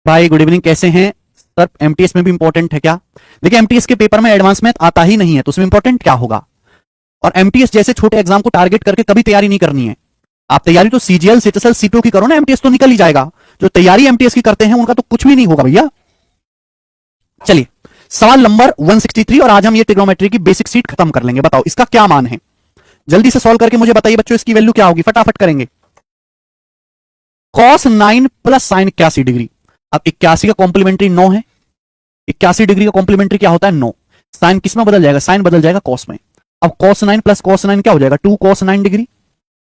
भाई good evening, कैसे हैं सर? एमटीएस में भी इंपॉर्टेंट है क्या? देखिए एमटीएस के पेपर में एडवांस मैथ आता ही नहीं है, तो उसमें इंपॉर्टेंट क्या होगा? और एमटीएस जैसे छोटे एग्जाम को टारगेट करके कभी तैयारी नहीं करनी है। आप तैयारी तो सीजीएल सीटीएसएल सीपीओ की करो ना, एमटीएस तो निकल ही जाएगा। जो तैयारी एमटीएस की करते हैं उनका तो कुछ भी नहीं होगा भैया। चलिए सवाल नंबर 163, और आज हम ये ट्रिग्नोमेट्री की बेसिक सीट खत्म कर लेंगे। बताओ इसका क्या मान है? जल्दी से सॉल्व करके मुझे बताइए बच्चों, इसकी वैल्यू क्या होगी? फटाफट करेंगे। cos 9 plus sign 81 degree. अब 81 का कॉम्प्लीमेंट्री 9 है। 81 डिग्री का कॉम्प्लीमेंट्री क्या होता है? 9। साइन किस में बदल जाएगा? साइन बदल जाएगा कॉस में। अब cos 9 प्लस cos 9 क्या हो जाएगा? 2 cos 9 degree.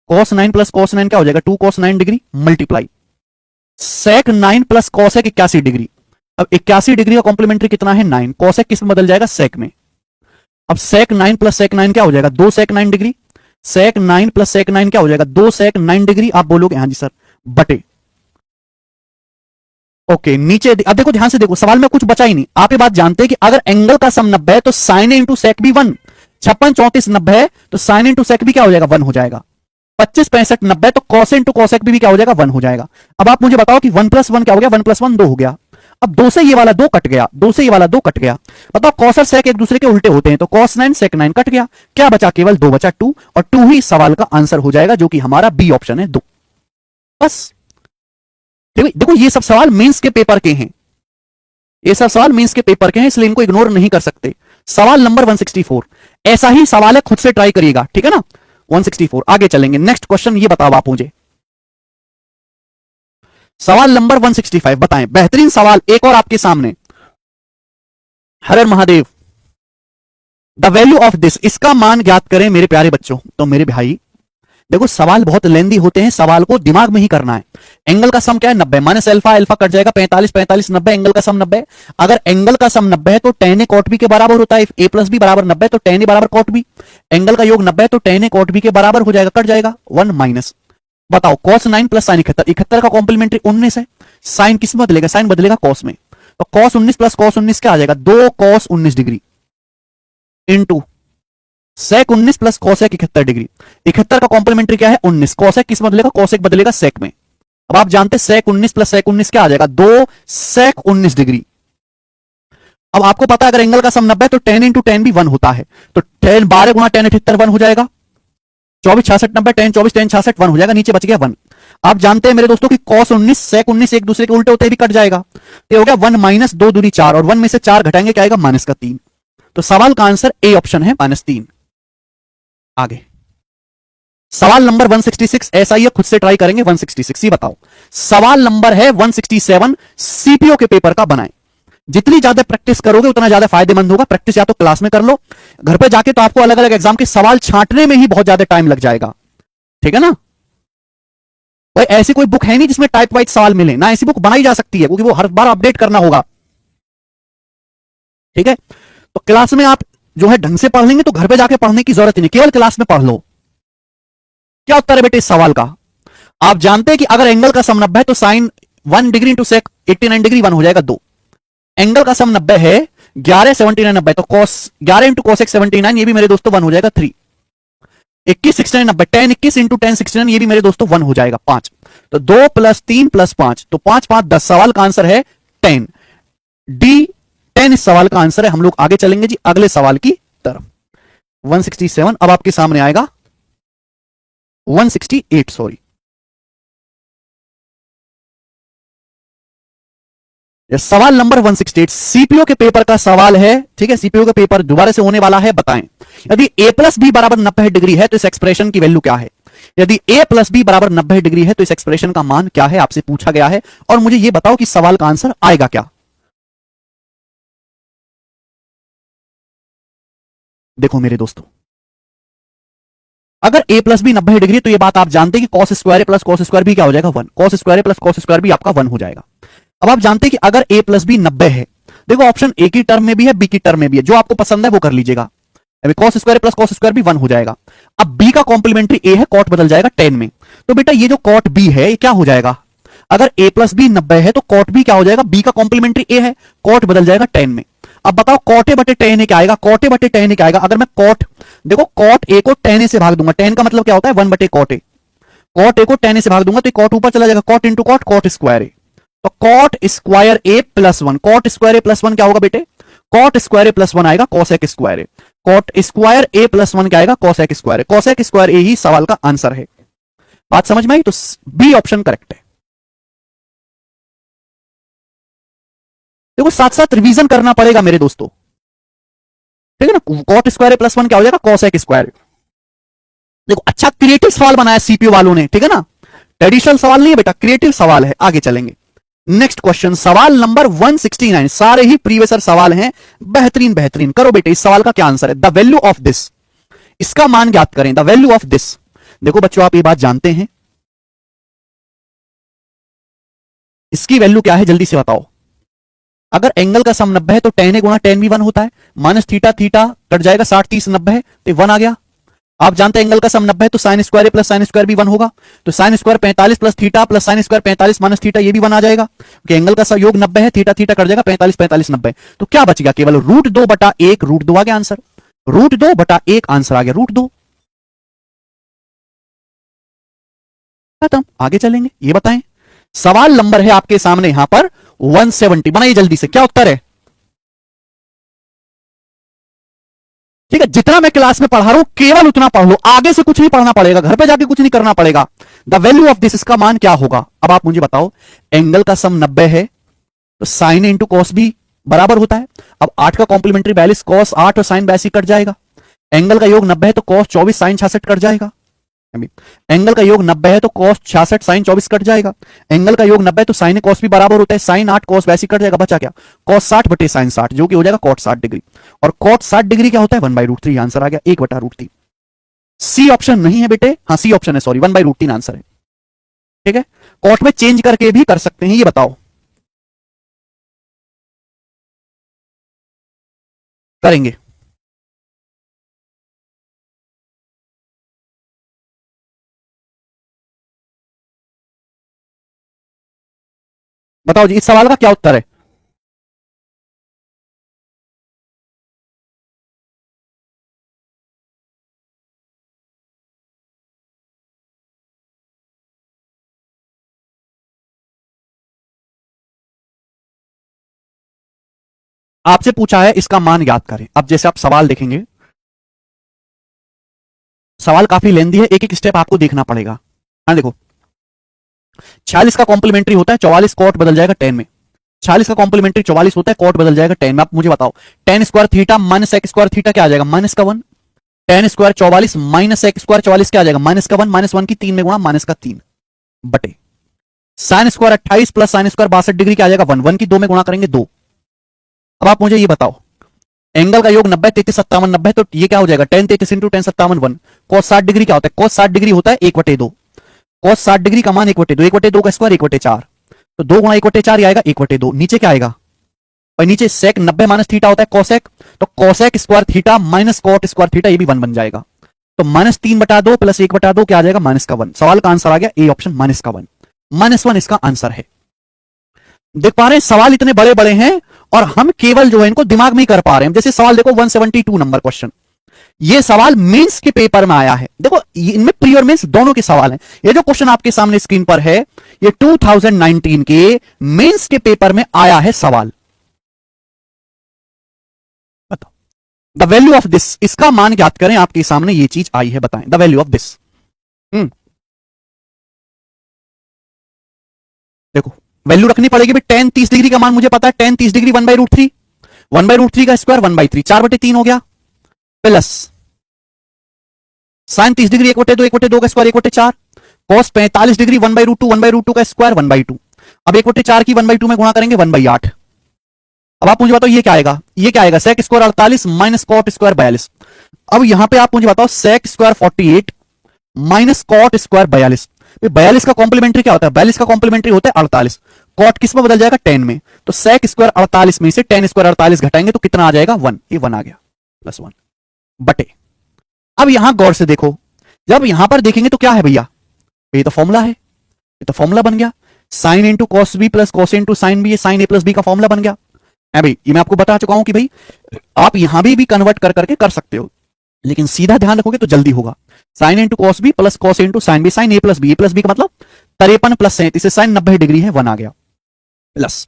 cos 9 plus cos 9 क्या हो जाएगा? 2 cos 9 degree multiply sec 9 plus cosec 81 degree. अब 81 डिग्री का कॉम्प्लीमेंट्री कितना है? 9। cosec किस में बदल जाएगा? sec में। अब sec 9 प्लस sec 9 क्या हो जाएगा? 2 sec 9 degree. sec 9 plus sec 9 क्या हो जाएगा? 2 sec 9 डिग्री। आप बोलोगे हाँ जी सर, बटे ओके नीचे अब देखो, ध्यान से देखो, सवाल में कुछ बचा ही नहीं। आप ये बात जानते हैं कि अगर एंगल का सम 90 है तो साइन इंटू सेक भी 1। 56 34 90 है तो साइन इंटू सेक भी क्या हो जाएगा? 1 हो जाएगा। 25 65 90 तो कॉस इंटू कॉसेक भी क्या हो जाएगा? 1 हो जाएगा। अब आप मुझे बताओ कि 1 प्लस 1 क्या हो गया? 1 प्लस 1 2 हो गया। अब 2 से ये वाला 2 कट गया, 2 से ये वाला 2 कट गया। बताओ कॉस और सेक एक दूसरे के उल्टे होते हैं, तो कॉस 9 सेक 9 कट गया। क्या बचा? केवल 2 बचा, 2, और 2 ही सवाल का आंसर हो जाएगा, जो कि हमारा बी ऑप्शन है 2। बस देखो ये सब सवाल मेंस के पेपर के हैं, ये सब सवाल मेंस के पेपर के हैं, इसलिए इनको इग्नोर नहीं कर सकते। सवाल नंबर 164 ऐसा ही सवाल है, खुद से ट्राई करिएगा, ठीक है ना? 164 आगे चलेंगे। नेक्स्ट क्वेश्चन ये बताओ आप मुझे, सवाल नंबर 165 बताएं। बेहतरीन सवाल एक और आपके सामने। हर हर Mahadev. The value of this, इसका मान ज्ञात करें मेरे प्यारे बच्चों। तो मेरे भाई देखो, सवाल बहुत लेंदी होते हैं, सवाल को दिमाग में ही करना है। एंगल का सम क्या है? 90 माइनस अल्फा, अल्फा कट जाएगा, 45 45 90, एंगल का सम 90। अगर एंगल का सम 90 है तो tan a cot b के बराबर होता है। a प्लस बी बराबर 90 तो tan a बराबर cot b। एंगल का योग 90 है तो tan a cot b के बराबर हो जाएगा, कट जाएगा 1 माइनस। बताओ cos 9 प्लस साइन 71, 71 का कॉम्प्लीमेंट्री 19 है। साइन किस में बदलेगा? साइन बदलेगा cos में। तो cos 19 प्लस cos 19 क्या आ जाएगा? 2 cos 19 degree into sec 19 plus cosec 71 degree. 71 का कॉम्प्लीमेंट्री क्या है? 19। कोसेक किस बदलेगा? कोसेक बदलेगा सेक में। अब आप जानते हैं सेक 19 प्लस सेक 19 क्या आ जाएगा? 2 सेक 19 डिग्री। अब आपको पता है अगर एंगल का सम 90 है तो tan इंटू tan भी 1 होता है, तो tan 12 गुना tan 78 1 हो जाएगा। 24 66 90 tan 24 tan 66 1 हो जाएगा, नीचे बच गया 1। आप जानते हैं मेरे दोस्तों कि cos 19 सेक 19 एक दूसरे के उल्टे होते भी कट जाएगा। ये हो गया 1 माइनस 2 दूनी 4, और 1 में से 4 घटाएंगे क्या आएगा? माइनस का 3। तो सवाल का आंसर ए ऑप्शन है -3। आगे सवाल नंबर 166 ऐसा ही है, खुद से ट्राई करेंगे। 166 ये बताओ, सवाल नंबर है 167 सीपीओ के पेपर का बनाएं। जितनी ज्यादा प्रैक्टिस करोगे उतना ज्यादा फायदेमंद होगा। प्रैक्टिस या तो क्लास में कर लो, घर पे जाके तो आपको अलग अलग एग्जाम के सवाल छांटने में ही बहुत ज्यादा टाइम लग जाएगा, ठीक है ना? भाई ऐसी कोई बुक है नहीं जिसमें टाइप वाइज सवाल मिले ना, ऐसी बुक बनाई जा सकती है, क्योंकि वो हर बार अपडेट करना होगा, ठीक है? तो क्लास में आप जो है ढंग से पढ़ लेंगे तो घर पे जाके पढ़ने की जरूरत नहीं, केवल क्लास में पढ़ लो। क्या उत्तर है बेटे इस सवाल का? आप जानते हैं कि अगर एंगल का सम 90 है तो sine 1 degree into sec 89 degree 1 हो जाएगा 2। एंगल का सम 90 है 11 79 90, तो cos 11 इंटू कोसेक 79 ये भी मेरे दोस्तों 1 हो जाएगा 3। 21 69 90 tan 21 इंटू tan 69 ये भी मेरे दोस्तों 1 हो जाएगा 5। तो 2 प्लस 3 प्लस 5 तो 5 5 10। सवाल का आंसर है 10 डी 10 इस सवाल का आंसर है। हम लोग आगे चलेंगे जी अगले सवाल की तरफ। 167 अब आपके सामने आएगा 168 सॉरी। सवाल नंबर 168 सीपीओ के पेपर का सवाल है, ठीक है? सीपीओ का पेपर दोबारा से होने वाला है। बताएं यदि a प्लस बी बराबर 90 डिग्री है तो इस एक्सप्रेशन की वैल्यू क्या है? यदि a प्लस बी बराबर 90 डिग्री है तो इस एक्सप्रेशन का मान क्या है? आपसे पूछा गया है, और मुझे यह बताओ कि सवाल का आंसर आएगा क्या? देखो मेरे दोस्तों, अगर a प्लस बी 90 डिग्री तो ये बात आप जानते हैं कि cos square plus cos square भी क्या हो जाएगा? 1। cos square plus cos square भी आपका 1 हो जाएगा। अब आप जानते हैं कि अगर a प्लस बी 90 है, देखो ऑप्शन a की टर्म में भी है, b की टर्म में भी है, जो आपको पसंद है वो कर लीजिएगा। अभी cos square plus cos square भी 1 हो जाएगा। अब b का कॉम्प्लीमेंट्री a है, cot बदल जाएगा tan में। तो बेटा ये जो cot b है ये क्या हो जाएगा? अगर a प्लस बी 90 है तो cot b क्या हो जाएगा? b का कॉम्प्लीमेंट्री a है, cot बदल जाएगा tan में। अब बताओ cot a बटे tan a क्या आएगा? cot a बटे tan a क्या आएगा? अगर मैं cot, देखो cot a को tan a से भाग दूंगा, tan का मतलब क्या होता है? 1 बटे cot a। cot a को tan a से भाग दूंगा तो cot ऊपर चला जाएगा, cot into cot, cot square a। तो कॉट स्क्वायर ए प्लस वन, कॉट स्क्वायर ए प्लस वन क्या होगा बेटे, कॉट स्क्वायर ए प्लस वन आएगा कॉसेक स्क्वायर ए, कॉट स्क्वायर ए प्लस वन क्या आएगा कॉसेक स्क्वायर ए, कॉसेक स्क्वायर ए ही सवाल का आंसर है। बात समझ में आई? तो बी ऑप्शन करेक्ट है। देखो साथ साथ रिवीजन करना पड़ेगा मेरे दोस्तों, ठीक है ना। कॉट स्क्वायर ए प्लस वन क्या हो जाएगा कॉसेक स्क्वायर। देखो अच्छा क्रिएटिव सवाल बनाया सीपीयू वालों ने, ठीक है ना, ट्रेडिशनल सवाल नहीं है बेटा, क्रिएटिव सवाल है। आगे चलेंगे, नेक्स्ट क्वेश्चन सवाल नंबर 169, सारे ही प्रीवियस सवाल हैं, बेहतरीन बेहतरीन। करो बेटे इस सवाल का क्या आंसर है, द वैल्यू ऑफ दिस, इसका मान ज्ञात करें, द वैल्यू ऑफ दिस। देखो बच्चों आप ये बात जानते हैं, इसकी वैल्यू क्या है जल्दी से बताओ। अगर एंगल का सम 90 है तो tan a गुणा tan भी 1 होता है, माइनस थीटा थीटा कट जाएगा, 60 30 90 है तो 1 आ गया। आप जानते हैं एंगल का सम 90 है तो sine square plus sine square भी 1 होगा, तो sine square 45 plus theta plus sine square 45 minus theta ये भी 1 आ जाएगा, क्योंकि एंगल का योग 90 है, थीटा थीटा कट जाएगा, 45 45 90। तो क्या बच गया, केवल रूट 2 बटा 1, रूट 2 आ गया आंसर, रूट 2 बटा 1 आंसर आ गया, रूट 2। खत्म, आगे चलेंगे। ये बताएं सवाल नंबर है आपके सामने यहां पर 170, बनाइए जल्दी से, क्या उत्तर है। ठीक है, जितना मैं क्लास में पढ़ा रहा हूं केवल उतना पढ़ लो, आगे से कुछ नहीं पढ़ना पड़ेगा, घर पे जाके कुछ नहीं करना पड़ेगा। द वैल्यू ऑफ दिस, इसका मान क्या होगा। अब आप मुझे बताओ, एंगल का सम 90 है तो साइन इंटू कॉस भी बराबर होता है। अब 8 का कॉम्प्लीमेंट्री 42, कॉस 8 और साइन 82 कट जाएगा। एंगल का योग 90 है तो कॉस 24 साइन 66 कट जाएगा। एंगल का योग 90 है तो कॉस 66 साइन 24 कट जाएगा। एंगल का योग 90 है तो साइन कॉस भी बराबर होता है, साइन 8 कॉस 82 कट जाएगा। बचा क्या, कॉस 60 बटे साइन 60 जो कि हो जाएगा कॉट 60 डिग्री, और कॉट 60 डिग्री क्या होता है 1/√3, आंसर आ गया 1/√3। सी ऑप्शन नहीं है बेटे, हाँ सी ऑप्शन है, सॉरी 1/√3 आंसर है। ठीक है, कॉट में चेंज करके भी कर सकते हैं, ये बताओ करेंगे। बताओ जी इस सवाल का क्या उत्तर है। आपसे पूछा है इसका मान ज्ञात करें। अब जैसे आप सवाल देखेंगे, सवाल काफी लेंदी है, एक एक स्टेप आपको देखना पड़ेगा। हाँ देखो, 46 का कॉम्प्लीमेंट्री होता है 44, कॉट बदल जाएगा tan में। 46 का कॉम्प्लीमेंट्री 44 होता है, कॉट बदल जाएगा tan में। आप मुझे बताओ tan square theta minus sec square theta क्या आ जाएगा, माइनस का 1। tan square 44 minus sec square 44 क्या आ जाएगा, माइनस का 1, माइनस 1 की 3 में गुणा, माइनस का 3 बटे sine square 28 plus sine square 62 degree क्या आ जाएगा 1, 1 की 2 में गुणा करेंगे 2। अब आप मुझे ये बताओ, एंगल का योग 90 33 57 90, तो ये क्या हो जाएगा tan 33 into tan 57 1। cos 60 degree क्या होता है, cos 60 डिग्री होता है 1/2, cos 60 डिग्री का मान 1/2, 1/2 का स्क्वायर 1/4, तो 2 गुणा 1/4 आएगा 1/2। नीचे क्या आएगा, और नीचे sec 90 माइनस थीटा होता है cosec, तो cosec square theta minus cot square theta ये भी 1 बन जाएगा, तो -3/2 प्लस 1/2 क्या आ जाएगा -1। सवाल का आंसर आ गया ए ऑप्शन -1, -1 इसका आंसर है। देख पा रहे हैं सवाल इतने बड़े बड़े हैं और हम केवल जो है इनको दिमाग में ही कर पा रहे हैं। जैसे सवाल देखो 172 नंबर क्वेश्चन, ये सवाल मेंस के पेपर में आया है। देखो इनमें प्री और मेंस दोनों के सवाल हैं। ये जो क्वेश्चन आपके सामने स्क्रीन पर है ये 2019 के मेंस के पेपर में आया है सवाल। बताओ द वैल्यू ऑफ दिस, इसका मान ज्ञात करें। आपके सामने ये चीज आई है, बताएं द वैल्यू ऑफ दिस। देखो वैल्यू रखनी पड़ेगी भी, tan 30 डिग्री का मान मुझे पता है, tan 30 डिग्री 1/√3, 1/√3 का स्क्वायर 1/3, 4/3 हो गया, प्लस साइन 30 डिग्री 1/2, 1/2 का स्क्वायर 1/4, cos 45 डिग्री 1/√2, 1/√2 का स्क्वायर 1/2। अब 1/4 की 1/2 में गुणा करेंगे 1/8। अब आप मुझे बताओ ये क्या आएगा, ये क्या आएगा sec square 48 minus cot square 42। अब यहां पे आप मुझे बताओ sec square 48 minus cot square 42, 42 का कॉम्प्लीमेंट्री क्या होता है, 42 का कॉम्प्लीमेंट्री होता है 48, कॉट किस में बदल जाएगा tan में, तो sec स्क्वायर 48 में से tan स्क्वायर 48 घटाएंगे तो कितना आ जाएगा 1, ये 1 आ गया +1 बटे। अब यहां गौर से देखो, जब यहां पर देखेंगे तो क्या है भैया, ये तो फॉर्मूला है, ये तो फॉर्मूला बन गया, sine into cos b plus cos into sine b, sine a plus b का फॉर्मूला बन गया है भाई। ये मैं आपको बता चुका हूं कि भाई आप यहां भी कन्वर्ट कर करके कर सकते हो, लेकिन सीधा ध्यान रखोगे तो जल्दी होगा। Sine into cos b plus cos into sine b, sine a plus b का मतलब 53 प्लस 37 से साइन 90 डिग्री है 1 आ गया। प्लस।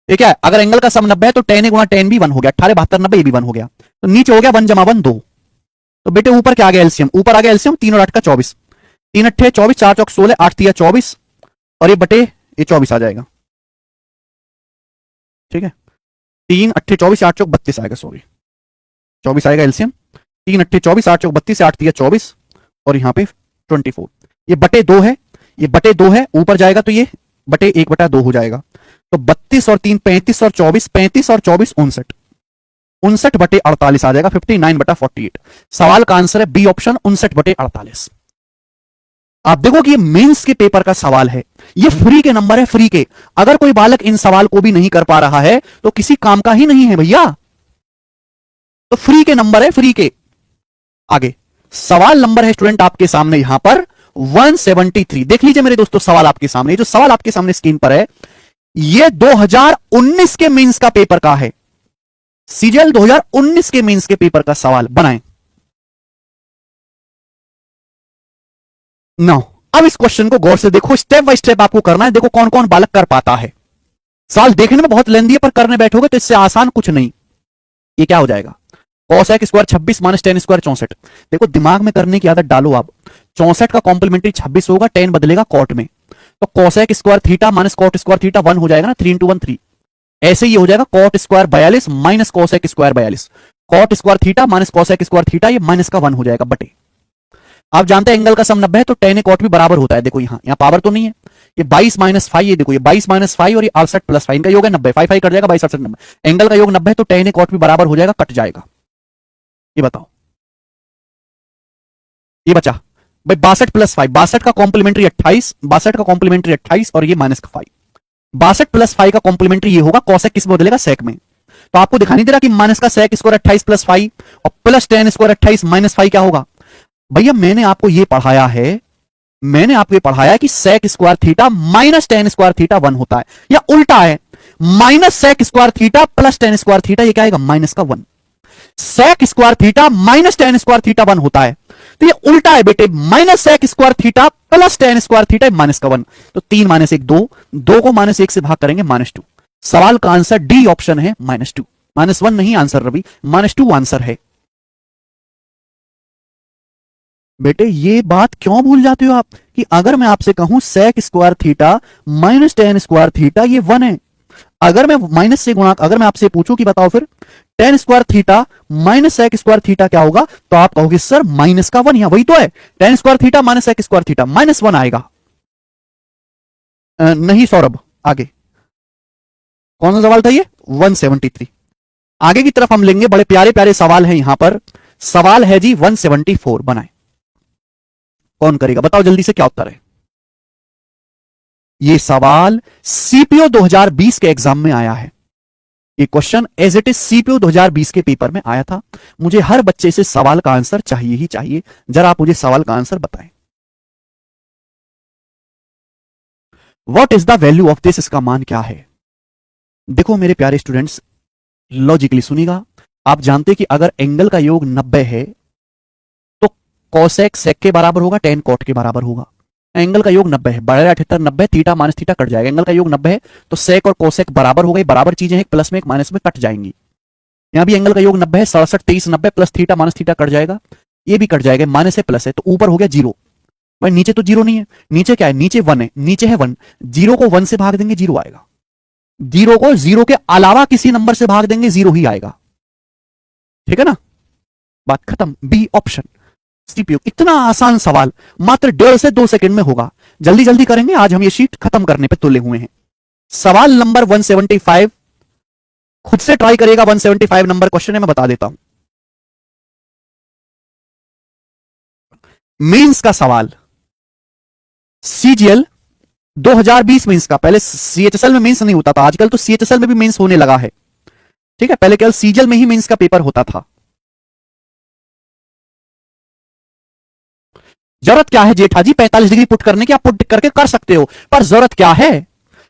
ठीक है, अगर एंगल का सम 90 है तो tan a गुणा tan b 1 हो गया, 18 72 90 ये भी 1 हो गया, तो नीचे हो गया 1 जमा 1 2। तो बेटे ऊपर क्या आ गया एलसीएम, ऊपर आ गया एलसीएम 3 और 8 का 24, 3 अट्ठे 24, 4 चौक 16, 8 तिया 24 और ये बटे ये 24 आ जाएगा। ठीक है, 3 अट्ठे 24, 8 चौक 32 आएगा, सॉरी 24 आएगा एलसीएम, 3 अट्ठे 24, 8 चौक 32, 8 तिया 24 और यहाँ पे 24, ये बटे 2 है, ये बटे 2 है, ऊपर जाएगा तो ये बटे 1/2 हो जाएगा। तो 32 और 3 35 और 24, 35 और 24 59, 59 बटे 48 आ जाएगा, 59/48। सवाल का आंसर है बी ऑप्शन, 59 बटे 48। आप देखो कि ये मेंस के पेपर का सवाल है, ये फ्री के नंबर है, फ्री के। अगर कोई बालक इन सवाल को भी नहीं कर पा रहा है तो किसी काम का ही नहीं है भैया, तो फ्री के नंबर है, फ्री के। आगे सवाल नंबर है स्टूडेंट आपके सामने यहां पर 173। देख लीजिए मेरे दोस्तों, सवाल आपके सामने, जो सवाल आपके सामने स्क्रीन पर है ये 2019 के मेंस का पेपर का है, सीजीएल 2019 के मेंस के पेपर का सवाल बनाएं। नो, अब इस क्वेश्चन को गौर से देखो, स्टेप बाय स्टेप आपको करना है, देखो कौन कौन बालक कर पाता है। सवाल देखने में बहुत लेंदी है पर करने बैठोगे तो इससे आसान कुछ नहीं। ये क्या हो जाएगा, cosec square 26 minus tan square 64। देखो दिमाग में करने की आदत डालो आप, 64 का कॉम्प्लीमेंट्री 26 होगा, 10 बदलेगा कॉट में, तो cosec square theta minus cot square theta 1 हो जाएगा ना, 3 इंटू 1 3। ऐसे ही हो जाएगा cot square 42 minus cosec square 42, cot square theta minus cosec square theta, ये माइनस का 1 हो जाएगा बटे। आप जानते हैं एंगल का सम 90 है तो tan कॉट भी बराबर होता है। देखो यहां पावर तो नहीं है, ये 22 माइनस 5, ये देखो ये 22 माइनस 5 और ये 68 प्लस 5, इनका योग है 90, 5 5 कट जाएगा, 22 68 90, एंगल का योग 90 है तो tan कॉट भी बराबर हो जाएगा, कट जाएगा। ये बताओ, ये बचा भाई 62 प्लस 5, 62 का कॉम्प्लीमेंट्री 28, 62 का कॉम्प्लीमेंट्री 28 और ये माइनस का 5, 62 प्लस 5 का कॉम्प्लीमेंट्री ये होगा, कॉसेक किस में बदलेगा, सेक में। तो आपको दिखाई नहीं दे रहा कि माइनस का सेक स्क्वायर 28 प्लस 5 और प्लस tan स्क्वायर 28 माइनस 5 क्या होगा। भैया मैंने आपको ये पढ़ाया है, मैंने आपको ये पढ़ाया है कि sec square theta minus tan square theta 1 होता है, या उल्टा है minus sec square theta plus tan square theta, ये क्या आएगा माइनस का 1। Sec square theta minus tan square theta 1 होता है, तो ये उल्टा है बेटे, minus sec square theta plus tan square theta minus का 1। तो 3 माइनस 1 2, 2 को माइनस 1 से भाग करेंगे -2। सवाल का आंसर डी ऑप्शन है -2, -1 नहीं आंसर रवि, -2 आंसर है। बेटे ये बात क्यों भूल जाते हो आप कि अगर मैं आपसे कहूं sec square theta minus tan square theta ये 1 है, अगर मैं माइनस से गुणा, अगर मैं आपसे पूछूं कि बताओ फिर tan square theta minus sec square theta क्या होगा, तो आप कहोगे सर माइनस का 1, यहां वही तो है, tan square theta minus sec square theta -1 आएगा। नहीं सौरभ, आगे कौन सा सवाल था ये 173। आगे की तरफ हम लेंगे, बड़े प्यारे प्यारे सवाल है यहां पर। सवाल है जी 174, बनाए, कौन करेगा बताओ जल्दी से, क्या उत्तर है। ये सवाल सीपीओ 2020 के एग्जाम में आया है, ये question as it is CPO 2020 के पेपर में आया था। मुझे हर बच्चे से सवाल का आंसर चाहिए ही चाहिए, जरा आप मुझे सवाल का आंसर बताएं। What is the value of this, इसका मान क्या है। देखो मेरे प्यारे स्टूडेंट्स, लॉजिकली सुनिएगा, आप जानते हैं कि अगर एंगल का योग 90 है तो कॉसेक सेक के बराबर होगा, tan कॉट के बराबर होगा। एंगल का योग 90 है, 78 90, थीटा माइनस थीटा कट जाएगा, एंगल का योग 90 है तो सेक और कोसेक बराबर हो गए, बराबर चीजें हैं, प्लस में एक माइनस में कट जाएंगी। यहां भी एंगल का योग 90 है, 67 23 90 plus theta minus theta cut जाएगा, ये भी कट जाएगा, माइनस है प्लस है, तो ऊपर हो गया 0। भाई नीचे तो 0 नहीं है, नीचे क्या है, नीचे 1 है, नीचे है 1, 0 को 1 से भाग देंगे 0 आएगा, 0 को 0 के अलावा किसी नंबर से भाग देंगे 0 ही आएगा। ठीक है ना, बात खत्म, बी ऑप्शन सीपीयू। इतना आसान सवाल मात्र 1.5 से 2 सेकंड में होगा, जल्दी जल्दी करेंगे, आज हम ये शीट खत्म करने पे तुले हुए हैं। सवाल नंबर 175, खुद से ट्राई करिएगा, 175 नंबर क्वेश्चन है, मैं बता देता हूं। मेंस का सवाल, सीजीएल 2020 मेंस का, पहले सीएचएसएल में मेंस नहीं होता था, आजकल तो सीएचएसएल में भी मेंस होने लगा है। ठीक है, पहले केवल सीजीएल में ही मेंस का पेपर होता था। जरूरत क्या है जेठा जी 45 डिग्री पुट करने की, आप पुट करके कर सकते हो, पर जरूरत क्या है,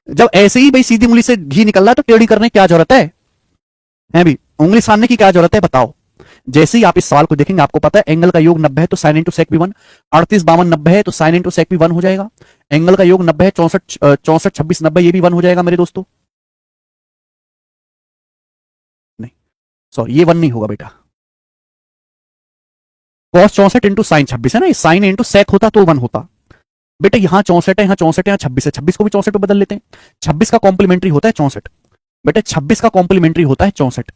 जब ऐसे ही भाई सीधी उंगली से घी निकल रहा है तो टेढ़ी करने की क्या जरूरत है भी, उंगली सानने की क्या जरूरत है बताओ। जैसे ही आप इस सवाल को देखेंगे आपको पता है एंगल का योग 90 है तो साइन इंटू सेक भी 1, 38 52 90 है तो साइन इंटू सेक भी 1 हो जाएगा, एंगल का योग 90 है 64 64 26 90 ये भी 1 हो जाएगा मेरे दोस्तों। सॉरी ये 1 नहीं होगा बेटा, cos 64 इंटू साइन 26 है ना, साइन इंटू सेक होता तो 1 होता बेटा। यहां 64 है, यहां 64 है, यहां 26 है, 26 को भी 64 पे बदल लेते हैं। 26 का कॉम्प्लीमेंट्री होता है 64 बेटा, 26 का कॉम्प्लीमेंट्री होता है 64।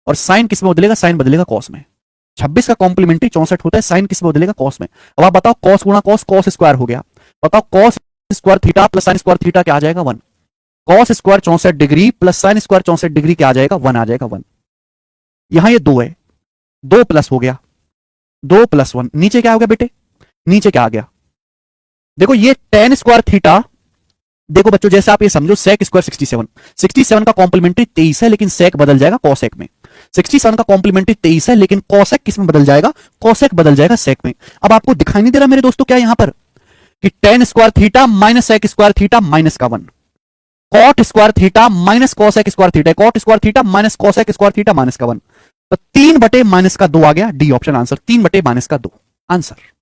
और साइन किस में बदलेगा, साइन बदलेगा कॉस में। 26 का कॉम्प्लीमेंट्री 64 होता है, साइन किस में बदलेगा, कॉस में। अब आप बताओ कॉस गुणा कॉस, कॉस स्क्वायर हो गया। बताओ cos square theta plus sine square theta क्या आ जाएगा, 1। Cos square 64 degree plus sine square 64 degree क्या आ जाएगा, 1 आ जाएगा, 1। यहां ये 2 है, 2 प्लस हो गया, 2 प्लस 1, नीचे क्या हो गया बेटे, नीचे क्या आ गया, देखो ये टेन स्क्वायर थीटा, देखो बच्चों जैसे आप ये समझो सेक स्क्वायर 67, 67 का कॉम्प्लीमेंट्री 23 है लेकिन सेक बदल जाएगा कॉसेक में। 67 का कॉम्प्लीमेंट्री 23 है लेकिन कॉसेक किस में बदल जाएगा, कॉसेक बदल जाएगा सेक में। अब आपको दिखाई नहीं दे रहा मेरे दोस्तों क्या यहां पर कि tan square theta minus sec square theta minus का 1, cot square theta minus cosec square theta, cot square theta minus cosec square theta minus का 1, तो 3 बटे माइनस का 2 आ गया, डी ऑप्शन आंसर, 3 बटे माइनस का 2 आंसर।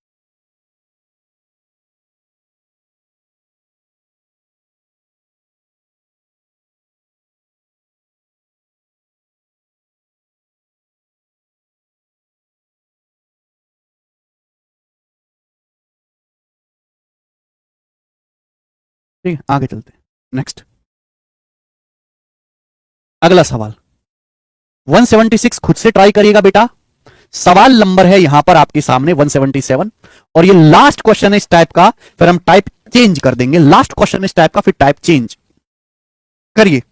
ठीक है आगे चलते हैं, नेक्स्ट अगला सवाल 176 खुद से ट्राई करिएगा बेटा। सवाल नंबर है यहां पर आपके सामने 177 और ये लास्ट क्वेश्चन है इस टाइप का, फिर हम टाइप चेंज कर देंगे। लास्ट क्वेश्चन इस टाइप का, फिर टाइप चेंज करिए।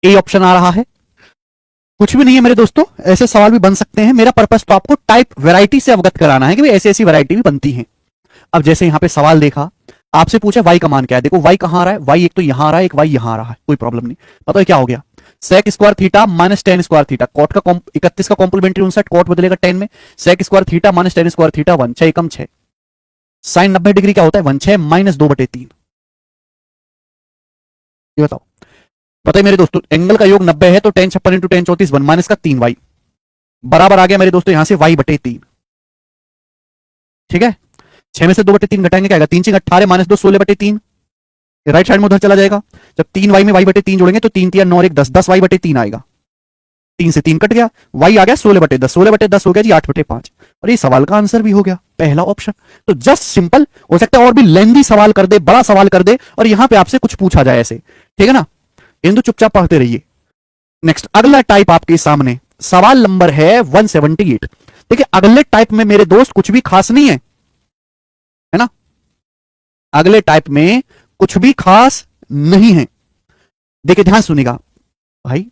ए ऑप्शन आ रहा है, कुछ भी नहीं है मेरे दोस्तों, ऐसे सवाल भी बन सकते हैं। मेरा पर्पस तो आपको टाइप वैरायटी से अवगत कराना है कि भाई ऐसी ऐसी वैरायटी भी बनती है। अब जैसे यहां पे सवाल देखा, आपसे पूछा वाई का मान क्या है, देखो वाई कहां आ रहा है, वाई एक तो यहां आ रहा है, एक वाई यहां आ रहा है, कोई प्रॉब्लम नहीं। पता है क्या हो गया, sec square theta minus tan square theta, cot का 31 का कॉम्प्लीमेंट्री 59, कॉट बदलेगा 10 में, sec square theta minus tan square theta 1, 6 एकम 6, साइन 90 डिग्री क्या होता है 1, 6 माइनस 2/3। ये बताओ, पता है मेरे दोस्तों एंगल का योग 90 है तो 10 56 इंटू 10 34 1 माइनस का 3 वाई बराबर आ गया मेरे दोस्तों यहां से y/3। ठीक है, 6 में से 2/3 घटाएंगे क्या आएगा, 3 6 18 माइनस 2 16/3, राइट साइड में उधर चला जाएगा। जब 3y में y/3 जोड़ेंगे तो 3 3 9 1 10, 10y/3 आएगा, 3 से 3 कट गया, y आ गया 16/10, 16/10 हो गया जी 8/5। और ये सवाल का आंसर भी हो गया पहला ऑप्शन। तो जस्ट सिंपल, हो सकता है और भी लेंदी सवाल कर दे, बड़ा सवाल कर दे और यहां पे आपसे कुछ पूछा जाए ऐसे, ठीक है ना। इंदु चुपचाप पढ़ते रहिए। नेक्स्ट अगला टाइप आपके सामने सवाल नंबर है 178। देखिए अगले टाइप में मेरे दोस्त कुछ भी खास नहीं है ना, अगले टाइप में कुछ भी खास नहीं है। देखिए ध्यान सुनिएगा भाई,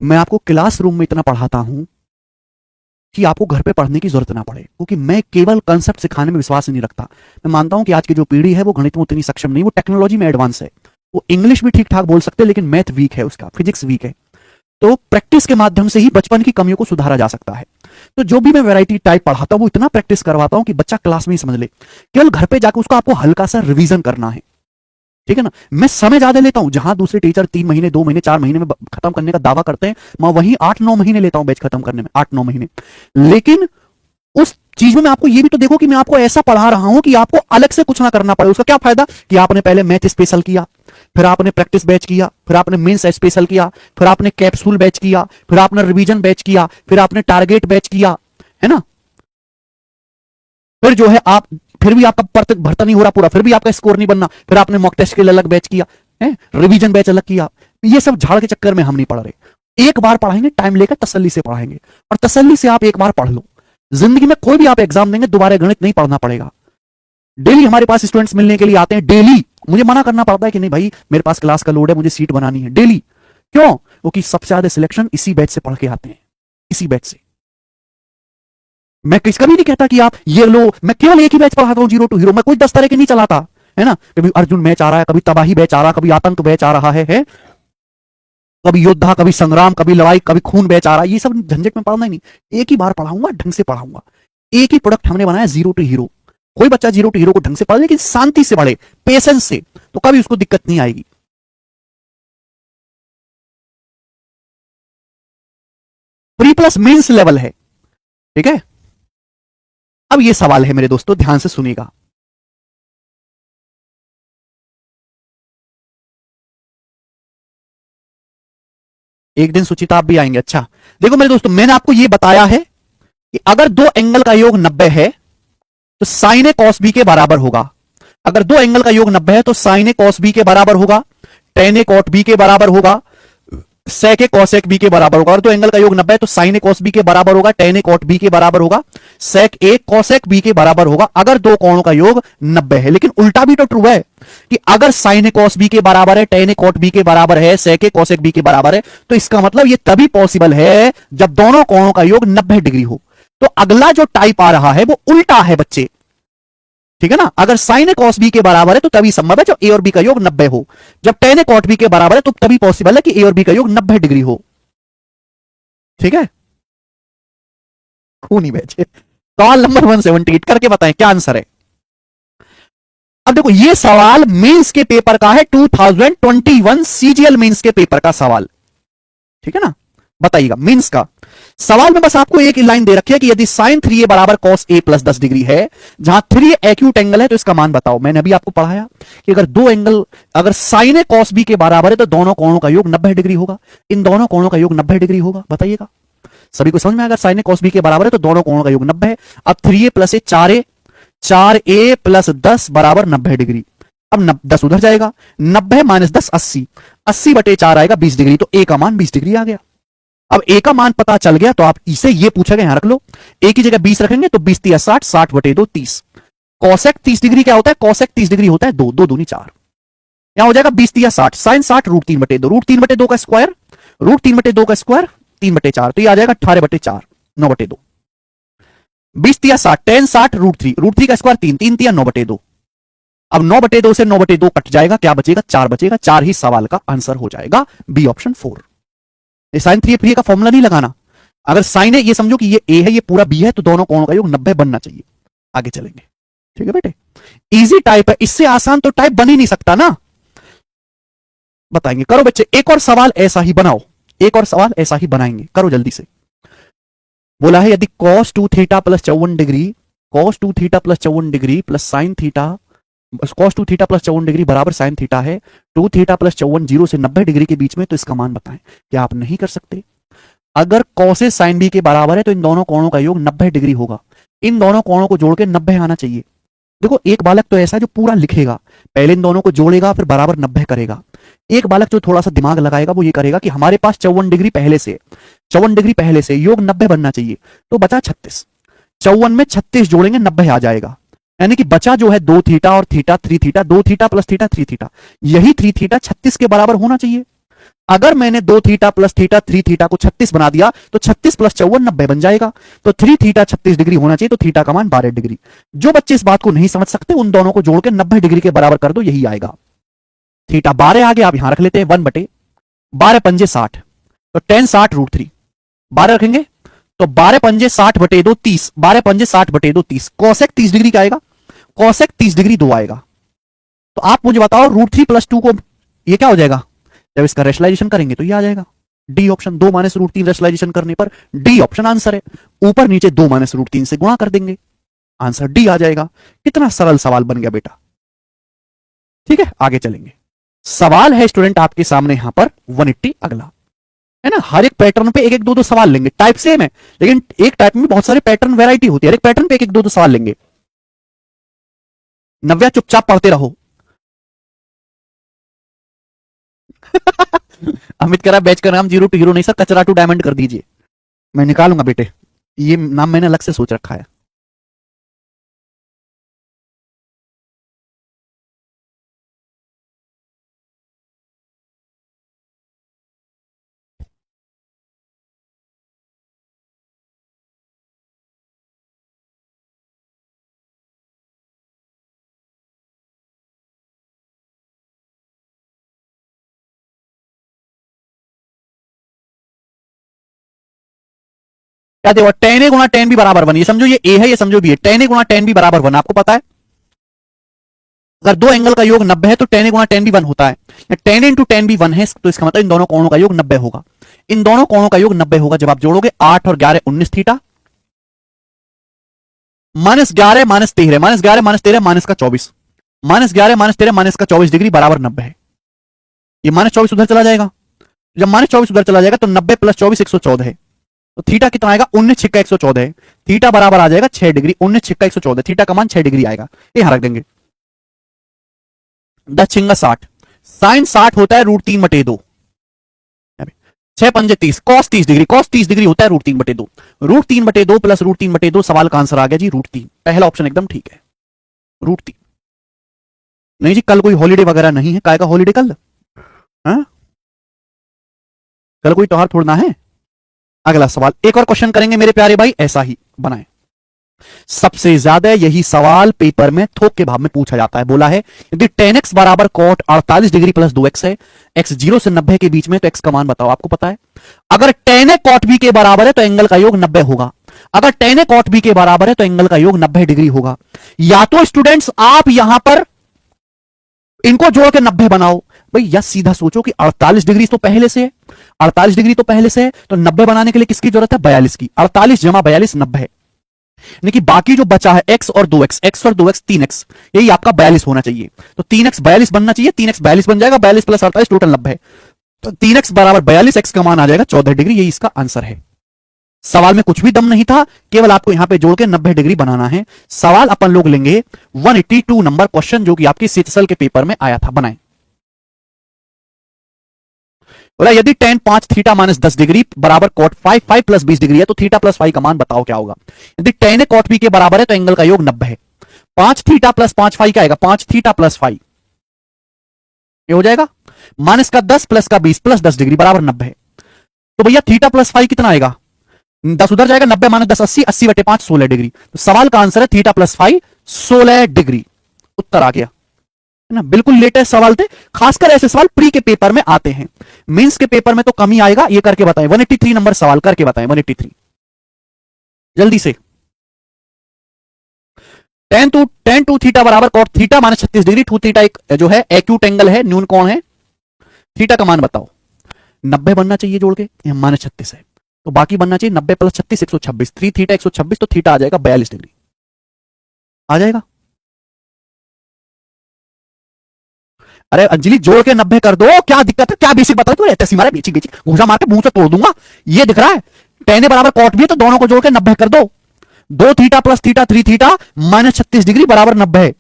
मैं आपको क्लासरूम में इतना पढ़ाता हूं कि आपको घर पे पढ़ने की जरूरत ना पड़े, क्योंकि मैं केवल कंसेप्ट सिखाने में विश्वास नहीं रखता। मैं मानता हूं कि आज की जो पीढ़ी है वो गणित में उतनी सक्षम नहीं, वो टेक्नोलॉजी में एडवांस है, वो इंग्लिश भी ठीक ठाक बोल सकते हैं, लेकिन मैथ वीक है उसका, फिजिक्स वीक है। तो प्रैक्टिस के माध्यम से ही बचपन की कमियों को सुधारा जा सकता है। तो जो भी मैं वैरायटी टाइप पढ़ाता हूं वो इतना प्रैक्टिस करवाता हूं कि बच्चा क्लास में ही समझ ले, केवल घर पे जाकर उसको आपको हल्का सा रिवीजन करना है, ठीक है ना। मैं समय ज्यादा लेता हूं, जहां दूसरे टीचर 3 महीने 2 महीने 4 महीने में खत्म करने का दावा करते हैं, मैं वहीं 8-9 महीने लेता हूं बैच खत्म करने में, 8-9 महीने। लेकिन उस चीज में मैं आपको ये भी तो देखो कि मैं आपको ऐसा पढ़ा रहा हूं कि आपको अलग से कुछ ना करना पड़े। उसका क्या फायदा कि आपने पहले मैथ स्पेशल किया, फिर आपने प्रैक्टिस बैच किया, फिर आपने मेंस स्पेशल किया, फिर आपने कैप्सूल बैच किया, फिर आपने रिवीजन बैच किया, फिर आपने टारगेट बैच किया, है ना। फिर जो है आप, फिर भी आपका भर्ता नहीं हो रहा पूरा, फिर भी आपका स्कोर नहीं बनना, फिर आपने मॉक टेस्ट के लिए अलग बैच किया है, रिवीजन बैच अलग किया। ये सब झाड़ के चक्कर में हम नहीं पढ़ रहे। एक बार पढ़ाएंगे, टाइम लेकर तसल्ली से पढ़ाएंगे, और तसल्ली से आप एक बार पढ़ लो। जिंदगी में कोई भी आप एग्जाम देंगे, दोबारा गणित नहीं पढ़ना पड़ेगा। डेली हमारे पास स्टूडेंट्स मिलने के लिए आते हैं, डेली मुझे मना करना पड़ता है कि नहीं भाई मेरे पास क्लास का लोड है, मुझे सीट बनानी है डेली। क्यों? क्योंकि सबसे ज्यादा सिलेक्शन इसी बैच से पढ़ के आते हैं, इसी बैच से। मैं किसका भी नहीं कहता कि आप ये लो, मैं केवल एक ही बैच पढ़ाता हूं, 0 to हीरो। मैं कोई 10 तरह के नहीं चलाता, है ना। कभी अर्जुन मैच आ रहा है, कभी तबाही बैच आ रहा है, कभी आतंक बैच आ रहा है, कभी योद्धा, कभी संग्राम, कभी लड़ाई, कभी खून बैच आ रहा है। ये सब झंझट में पढ़ना ही नहीं, एक ही बार पढ़ाऊंगा, ढंग से पढ़ाऊंगा। एक ही प्रोडक्ट हमने बनाया, 0 to हीरो। कोई बच्चा 0 to हीरो को ढंग से पढ़े, लेकिन शांति से पढ़े, पेशेंस से, तो कभी उसको दिक्कत नहीं आएगी। प्री प्लस मेंस लेवल है, ठीक है। अब ये सवाल है मेरे दोस्तों, ध्यान से सुनिएगा। एक दिन सुचिता आप भी आएंगे। अच्छा देखो मेरे दोस्तों, मैंने आपको यह बताया है कि अगर दो एंगल का योग 90 है तो साइन ए कॉस बी के बराबर होगा। अगर दो एंगल का योग 90 है तो साइन ए कॉस बी के बराबर होगा, टेन ए कॉट बी के बराबर होगा, सेक ए कॉसेक बी के बराबर होगा। और दो एंगल का योग 90 है तो साइन ए कॉस बी के बराबर होगा, टेन ए कॉट बी के बराबर होगा, सेक ए कॉसेक बी के बराबर होगा, अगर दो कोणों का योग 90 है। लेकिन उल्टा भी तो ट्रू है कि अगर साइन ए कॉस बी के बराबर है, टेन ए कॉट बी के बराबर है, सेक ए कॉसेक बी के बराबर है, तो इसका मतलब यह तभी पॉसिबल है जब दोनों कोणों का योग 90 डिग्री हो। तो अगला जो टाइप आ रहा है वो उल्टा है बच्चे, ठीक है ना। अगर साइन ए कॉस बी के बराबर है तो तभी संभव है जब ए और बी का योग 90 हो। जब टेन ए कॉट बी के बराबर है तो तभी पॉसिबल है कि ए और बी का योग 90 डिग्री हो, ठीक है। खूनी बैठे। सवाल नंबर 178 करके बताएं क्या आंसर है। अब देखो ये सवाल मेंस के पेपर का है, 2021 सीजीएल मेंस के पेपर का सवाल, ठीक है ना। बताइएगा मेंस का सवाल में बस आपको एक लाइन दे रखी है कि यदि साइन 3a बराबर कॉस a प्लस 10 डिग्री है, जहां 3 एक्यूट एंगल है, तो इसका मान बताओ। मैंने अभी आपको पढ़ाया कि अगर दो एंगल, अगर साइन ए कॉस b के बराबर है तो दोनों कोणों का योग 90 डिग्री होगा। इन दोनों कोणों का योग 90 डिग्री होगा, बताइएगा। सभी को समझ में? अगर साइन ए कॉस b के बराबर है तो दोनों कोणों का योग 90 है। अब 3a प्लस ए 4a प्लस 10 बराबर 90 डिग्री। अब 10 उधर जाएगा, 90 माइनस 10 80, 80 बटे 4 आएगा 20 डिग्री, तो ए का मान 20 डिग्री आ गया। अब ए का मान पता चल गया तो आप इसे ये पूछेगा, यहां रख लो, ए की जगह 20 रखेंगे तो 20 या 60, 60 बटे 2 30। कॉसेक 30 डिग्री क्या होता है? कॉसेक 30 डिग्री होता है 2, 2 दूनी 4। यहां हो जाएगा 20 या 60, साइन 60 रूट 3 बटे 2, रूट 3 बटे 2 का स्क्वायर, रूट 3 बटे 2 का स्क्वायर 3 बटे 4, तो ये आ जाएगा 18 बटे 4, 9 बटे 2। 20 या 60, टेन 60 रूट 3, रूट 3 का स्क्वायर 3, 3 या 9 बटे 2। अब 9 बटे 2 से 9 बटे 2 कट जाएगा, क्या बचेगा? 4 बचेगा। 4 ही सवाल का आंसर हो जाएगा, बी ऑप्शन 4। साइन 3a का फॉर्मूला नहीं लगाना। अगर साइन है, ये समझो कि ये ए है, ये पूरा बी है, तो दोनों कोणों का योग 90 बनना चाहिए। आगे चलेंगे, ठीक है बेटे। इजी टाइप है, इससे आसान तो टाइप बन ही नहीं सकता ना। बताएंगे, करो बच्चे। एक और सवाल ऐसा ही बनाओ, एक और सवाल ऐसा ही बनाएंगे, करो जल्दी से। बोला है यदि cos 2 theta plus 54 degree, cos 2 theta plus 54 degree plus sine theta, cos 2 theta plus 54 degree बराबर साइन थीटा है, 2 थीटा प्लस 54 0 से 90 डिग्री के बीच में, तो इसका मान बताएं। क्या आप नहीं कर सकते? अगर cos ए साइन बी के बराबर है तो इन दोनों कोणों का योग 90 डिग्री होगा। इन दोनों कोणों को जोड़ के 90 आना चाहिए। देखो एक बालक तो ऐसा है जो पूरा लिखेगा, पहले इन दोनों को जोड़ेगा फिर बराबर 90 करेगा। एक बालक जो थोड़ा सा दिमाग लगाएगा वो ये करेगा कि हमारे पास 54 डिग्री पहले से, 54 डिग्री पहले से, योग 90 बनना चाहिए, तो बचा 36। 54 में 36 जोड़ेंगे 90 आ जाएगा। यानी कि बचा जो है 2 थीटा और theta 3 theta, 2 theta plus theta 3 theta, यही 3 थीटा 36 के बराबर होना चाहिए। अगर मैंने 2 थीटा प्लस थीटा 3 थीटा को 36 बना दिया तो 36 प्लस 54 90 बन जाएगा। तो 3 थीटा 36 डिग्री होना चाहिए, तो थीटा का मान 12 डिग्री। जो बच्चे इस बात को नहीं समझ सकते उन दोनों को जोड़ के 90 डिग्री के बराबर कर दो, यही आएगा। थीटा 12 आगे आप यहां रख लेते हैं 1/12 पंजे 60, तो 10 60 √3 12 रखेंगे तो 12 पंजे 60/2 30, 12 पंजे 60/2 30, कौसेक 30 डिग्री का आएगा, कौसेक 30 डिग्री 2 आएगा। तो आप मुझे बताओ √3 + 2 को ये क्या हो जाएगा, जब इसका रेशनलाइजेशन करेंगे तो ये आ जाएगा डी ऑप्शन। 2 - √3 रेशनलाइजेशन करने पर डी ऑप्शन आंसर है। ऊपर नीचे 2 - √3 से गुणा कर देंगे, आंसर डी आ जाएगा। कितना सरल सवाल बन गया बेटा। ठीक है, आगे चलेंगे। सवाल है स्टूडेंट आपके सामने यहां पर 180 अगला है ना। हर एक पैटर्न पे एक एक दो दो सवाल लेंगे, टाइप सेम है लेकिन एक टाइप में बहुत सारे पैटर्न वैरायटी होती है। हर एक पैटर्न पे एक एक दो दो सवाल लेंगे। नव्या चुपचाप पढ़ते रहो। अमित कह रहा बैच का नाम जीरो टू हीरो नहीं सर, कचरा टू डायमंड कर दीजिए। मैं निकालूंगा बेटे, ये नाम मैंने अलग से सोच रखा है। क्या देखो, टेन ए गुणा टेन बी बराबर 1, ये समझो ये ए है, ये समझो बी है। टेन ए गुणा टेन बी बराबर 1 आपको पता है। अगर दो एंगल का योग 90 है तो टेन ए गुणा टेन बी 1 होता है। टेन इंटू टेन बी 1 है, तो इसका मतलब इन दोनों कोणों का योग 90 होगा। इन दोनों कोणों का योग 90 होगा। जब आप जोड़ोगे 8 और 11 19 थीटा, -11 -13 -11 -13 माइनस का 24, -11 -13 माइनस का 24 डिग्री बराबर 90 है। ये -24 उधर चला जाएगा। जब -24 उधर चला जाएगा तो 90 + 24 114 है। तो थीटा कितना आएगा, 19 छिक्का 114 है। थीटा बराबर आ जाएगा 6 डिग्री। 19 छिक्का 114, थीटा का मान 6 डिग्री आएगा। ये यहां रख देंगे। 10 छिंगा 60, साइन 60 होता है √3/2। 6 पंजे 30, कॉस 30 डिग्री, कॉस 30 डिग्री होता है √3/2। √3/2 + √3/2, सवाल का आंसर आ गया जी √3। पहला ऑप्शन एकदम ठीक है, √3। नहीं जी, कल कोई हॉलीडे वगैरह नहीं है। काय का हॉलीडे कल? हाँ? कल कोई त्योहार थोड़ना है। अगला सवाल, एक और क्वेश्चन करेंगे मेरे प्यारे भाई, ऐसा ही बनाए। सबसे ज्यादा यही सवाल पेपर में थोक के भाव में पूछा जाता है। बोला है यदि tan x बराबर cot 48 डिग्री + 2x है, x 0 से 90 के बीच में, तो x का मान बताओ। आपको पता है अगर tan a cot b के बराबर है तो एंगल का योग 90 होगा। अगर tan a cot b के बराबर है तो एंगल का योग 90 डिग्री होगा। या तो स्टूडेंट्स आप यहां पर इनको जोड़ के 90 बनाओ। भाई या सीधा सोचो कि 48 डिग्री तो पहले से है, 48 डिग्री तो पहले से है, तो 90 बनाने के लिए किसकी जरूरत है, 42 की। 48 + 42 90 है। यानी कि बाकी जो बचा है x और 2x, x और 2x 3x, यही आपका 42 होना चाहिए। तो 3x 42 बनना चाहिए, 3x 42 बन जाएगा। 42 + 48 टोटल 90 है। तो 3x बराबर 42, x का मान आ जाएगा 14 डिग्री। यही इसका आंसर है। सवाल में कुछ भी दम नहीं था, केवल आपको यहां पे जोड़ के 90 डिग्री बनाना है। सवाल अपन लोग लेंगे 182 नंबर क्वेश्चन, जो कि आपके सीएचएसएल के पेपर में आया था। बनाए। बोला यदि tan 5 थीटा - 10 डिग्री बराबर cot 5 5 + 20 डिग्री है तो थीटा + 5 का मान बताओ क्या होगा। यदि tan a cot b के बराबर है तो एंगल का योग 90 है। 5 थीटा + 5 फाई क्या आएगा, 5 थीटा + 5 ये हो जाएगा। माइनस का 10 + का 20 + 10 डिग्री बराबर 90 है। तो भैया थीटा + 5 कितना आएगा, 10 उधर जाएगा, 90 - 10 80, 80/5 16 डिग्री। तो सवाल का आंसर है थीटा + 5 16 डिग्री। उत्तर आ गया है ना। बिल्कुल लेटेस्ट सवाल थे, खासकर ऐसे सवाल प्री के पेपर में आते हैं। मेंस के पेपर में तो कम ही आएगा। ये करके बताएं, 183 नंबर सवाल करके बताएं, 183 जल्दी से। tan 2 थीटा बराबर cot थीटा - 36 डिग्री। 2 थीटा एक जो है एक्यूट एंगल है, न्यून कोण है। थीटा का मान बताओ। 90 बनना चाहिए जोड़ के, -36 है तो बाकी बनना चाहिए 90 + 36 126। 3 थीटा 126, तो थीटा आ जाएगा 42 डिग्री। आ जाएगा। अरे अंजलि जोड़ के 90 कर दो, क्या दिक्कत है, क्या बेसिक बता तू, ऐसे मारा बेसिक बेसिक घूसा मार के मुंह से तोड़ दूंगा। ये दिख रहा है tan a बराबर cot b है, तो दोनों को जोड़ के 90 कर दो। 2 थीटा + थीटा 3 थीटा -36 डिग्री बराबर 90 है।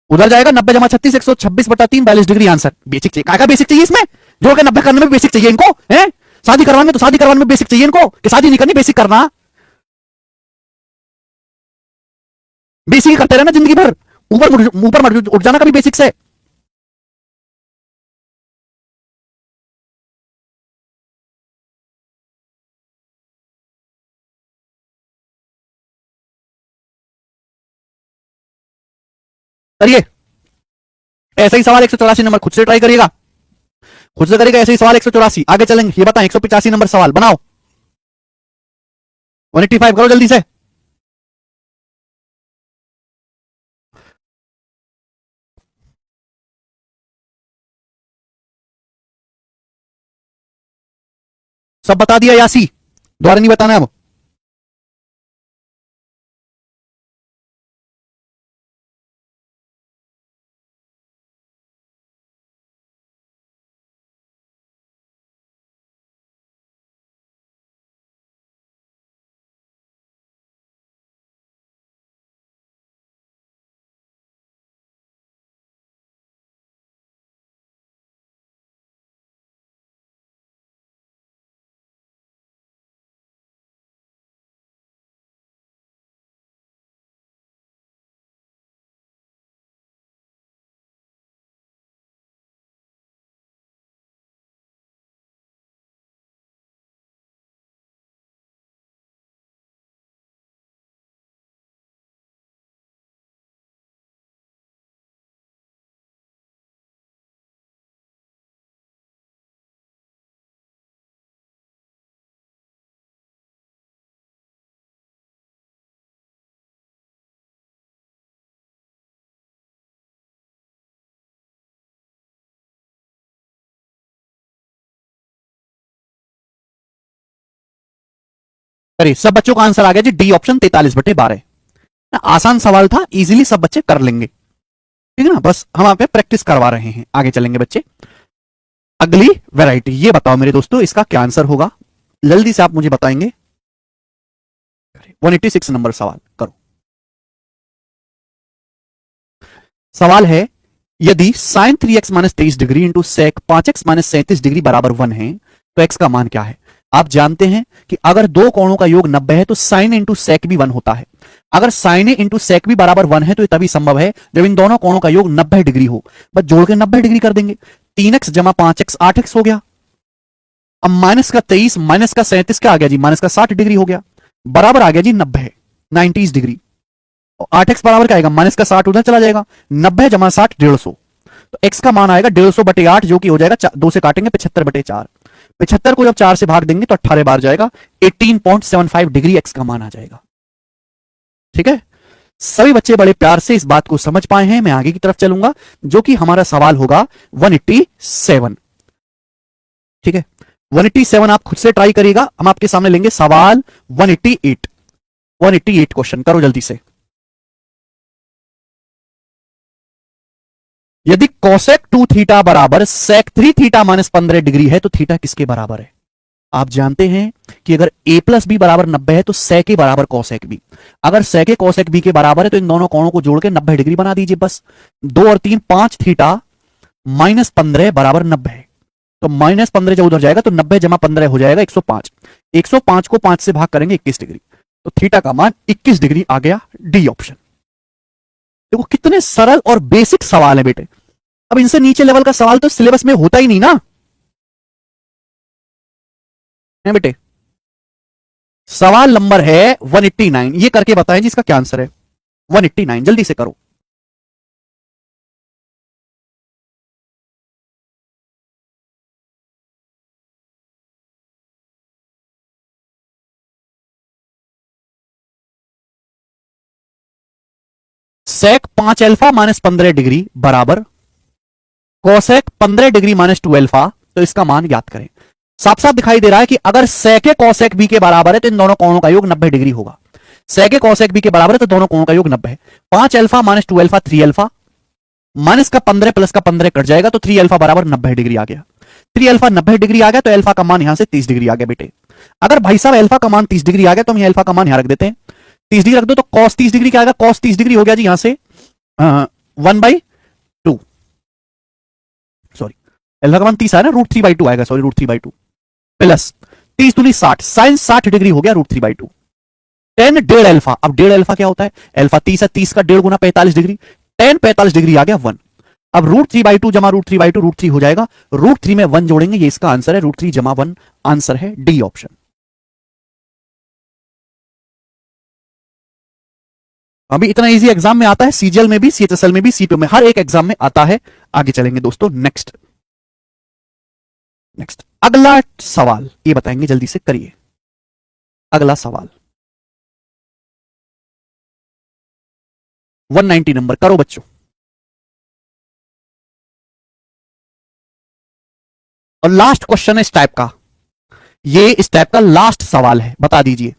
उधर जाएगा 90 - 36 126/3 42 डिग्री। आंसर बेसिक चाहिए। क्या बेसिक चाहिए इसमें, जोड़ के 90 करने में बेसिक चाहिए इनको है। शादी करवाने तो शादी करवाने में बेसिक चाहिए इनको, कि शादी नहीं करनी बेसिक करना। बेसिक करते रहना जिंदगी भर, ऊपर ऊपर उठ जाना कभी बेसिक से। करिए। ऐसा ही सवाल 184 नंबर खुद से ट्राई करिएगा, खुद से करिएगा ऐसे ही सवाल 184। आगे चलेंगे, ये बताएं 185 नंबर सवाल बनाओ। 185 करो जल्दी से। सब बता दिया यासी, दोबारा नहीं बताना अब। करिए, सब बच्चों का आंसर आ गया जी, डी ऑप्शन 43/12। आसान सवाल था, इजीली सब बच्चे कर लेंगे, ठीक है ना, बस हम यहाँ पे प्रैक्टिस करवा रहे हैं। आगे चलेंगे बच्चे, अगली वैरायटी ये बताओ मेरे दोस्तों, इसका क्या आंसर होगा, जल्दी से आप मुझे बताएंगे। 186 नंबर सवाल करो। सवाल है, यदि sine 3x minus 23 degree into sec 5x minus 37 degree बराबर 1 है, तो x का मान क्या है। आप जानते हैं कि अगर दो कोणों का योग 90 है तो साइन इंटू सेक भी 1 होता है। अगर साइन ए इंटू सेक भी बराबर 1 है तो ये तभी संभव है जब इन दोनों कोणों का योग 90 डिग्री हो। बस जोड़ के 90 डिग्री कर देंगे। 3x जमा 5x 8x हो गया। अब माइनस का 23 माइनस का 37 क्या आ गया जी, माइनस का 60 डिग्री हो गया, बराबर आ गया जी 90 डिग्री। 8x बराबर क्या आएगा, माइनस का 60 उधर चला जाएगा, 90 जमा 60 150। तो x का मान आएगा 150/8 जो कि हो जाएगा 2 से काटेंगे 75/4। 75 को जब 4 से भाग देंगे तो 18 बार जाएगा, 18.75 डिग्री x का मान आ जाएगा। ठीक है, सभी बच्चे बड़े प्यार से इस बात को समझ पाए हैं। मैं आगे की तरफ चलूंगा जो कि हमारा सवाल होगा 187। ठीक है, 187 आप खुद से ट्राई करिएगा, हम आपके सामने लेंगे सवाल 188 क्वेश्चन करो जल्दी से। यदि कोसेक 2 थीटा बराबर सेक 3 थीटा माइनस 15 डिग्री है तो थीटा किसके बराबर है। आप जानते हैं कि अगर a प्लस बी बराबर 90 है तो सेक के बराबर कोसेक बी। अगर सेक ए कोसेक बी के बराबर है तो इन दोनों कोणों को जोड़ के 90 डिग्री बना दीजिए। बस 2 और 3 5 थीटा माइनस 15 बराबर 90 है, तो माइनस 15 जब उधर जाएगा तो 90 जमा 15 हो जाएगा 105। 105 को 5 से भाग करेंगे 21 डिग्री, तो थीटा का मान 21 डिग्री आ गया, डी ऑप्शन। देखो कितने सरल और बेसिक सवाल है बेटे, अब इनसे नीचे लेवल का सवाल तो सिलेबस में होता ही नहीं ना है बेटे। सवाल नंबर है 189, ये करके बताएं जिसका क्या आंसर है। 189 जल्दी से करो। सेक 5 अल्फा माइनस 15 डिग्री बराबर कोसेक 15 डिग्री माइनस 2 अल्फा, तो इसका मान ज्ञात करें। साफ साफ दिखाई दे रहा है कि अगर सेके कोसेक बी के बराबर है तो इन दोनों कोणों का योग 90 डिग्री होगा। सेके कोसेक बी के बराबर है तो दोनों कोणों का योग 90 है। 5 alpha minus 2 alpha 3 alpha, minus का 15 प्लस का 15 कट जाएगा तो 3 अल्फा बराबर 90 डिग्री आ गया। 3 अल्फा 90 डिग्री आ गया तो अल्फा का मान यहां से 30 डिग्री आ गया बेटे। अगर भाई साहब अल्फा का मान 30 डिग्री आ गया तो हम अल्फा का मान यहां रख देते हैं, 30 डिग्री रख दो तो कॉस 30 डिग्री क्या आएगा, कॉस 30 डिग्री हो गया जी यहां से 1/2, सॉरी अल्फा का मान 30 है ना, √3/2 आएगा, सॉरी √3/2 प्लस 30 दूनी 60, साइन 60 डिग्री हो गया √3/2। 10 1.5 अल्फा, अब 1.5 अल्फा क्या होता है, अल्फा 30 है, 30 का 1.5 गुना 45 डिग्री, 10 45 डिग्री आ गया 1। अब √3/2 जमा √3/2 √3 हो जाएगा, √3 में 1 जोड़ेंगे, ये इसका आंसर है, √3 जमा 1 आंसर है, डी ऑप्शन। अभी इतना इजी एग्जाम में आता है, सीजीएल में भी, सीएचएसएल में भी, सीपीओ में, हर एक एग्जाम में आता है। आगे चलेंगे दोस्तों, नेक्स्ट अगला सवाल ये बताएंगे, जल्दी से करिए अगला सवाल। 190 नंबर करो बच्चों। और लास्ट क्वेश्चन है इस टाइप का, ये इस टाइप का लास्ट सवाल है, बता दीजिए।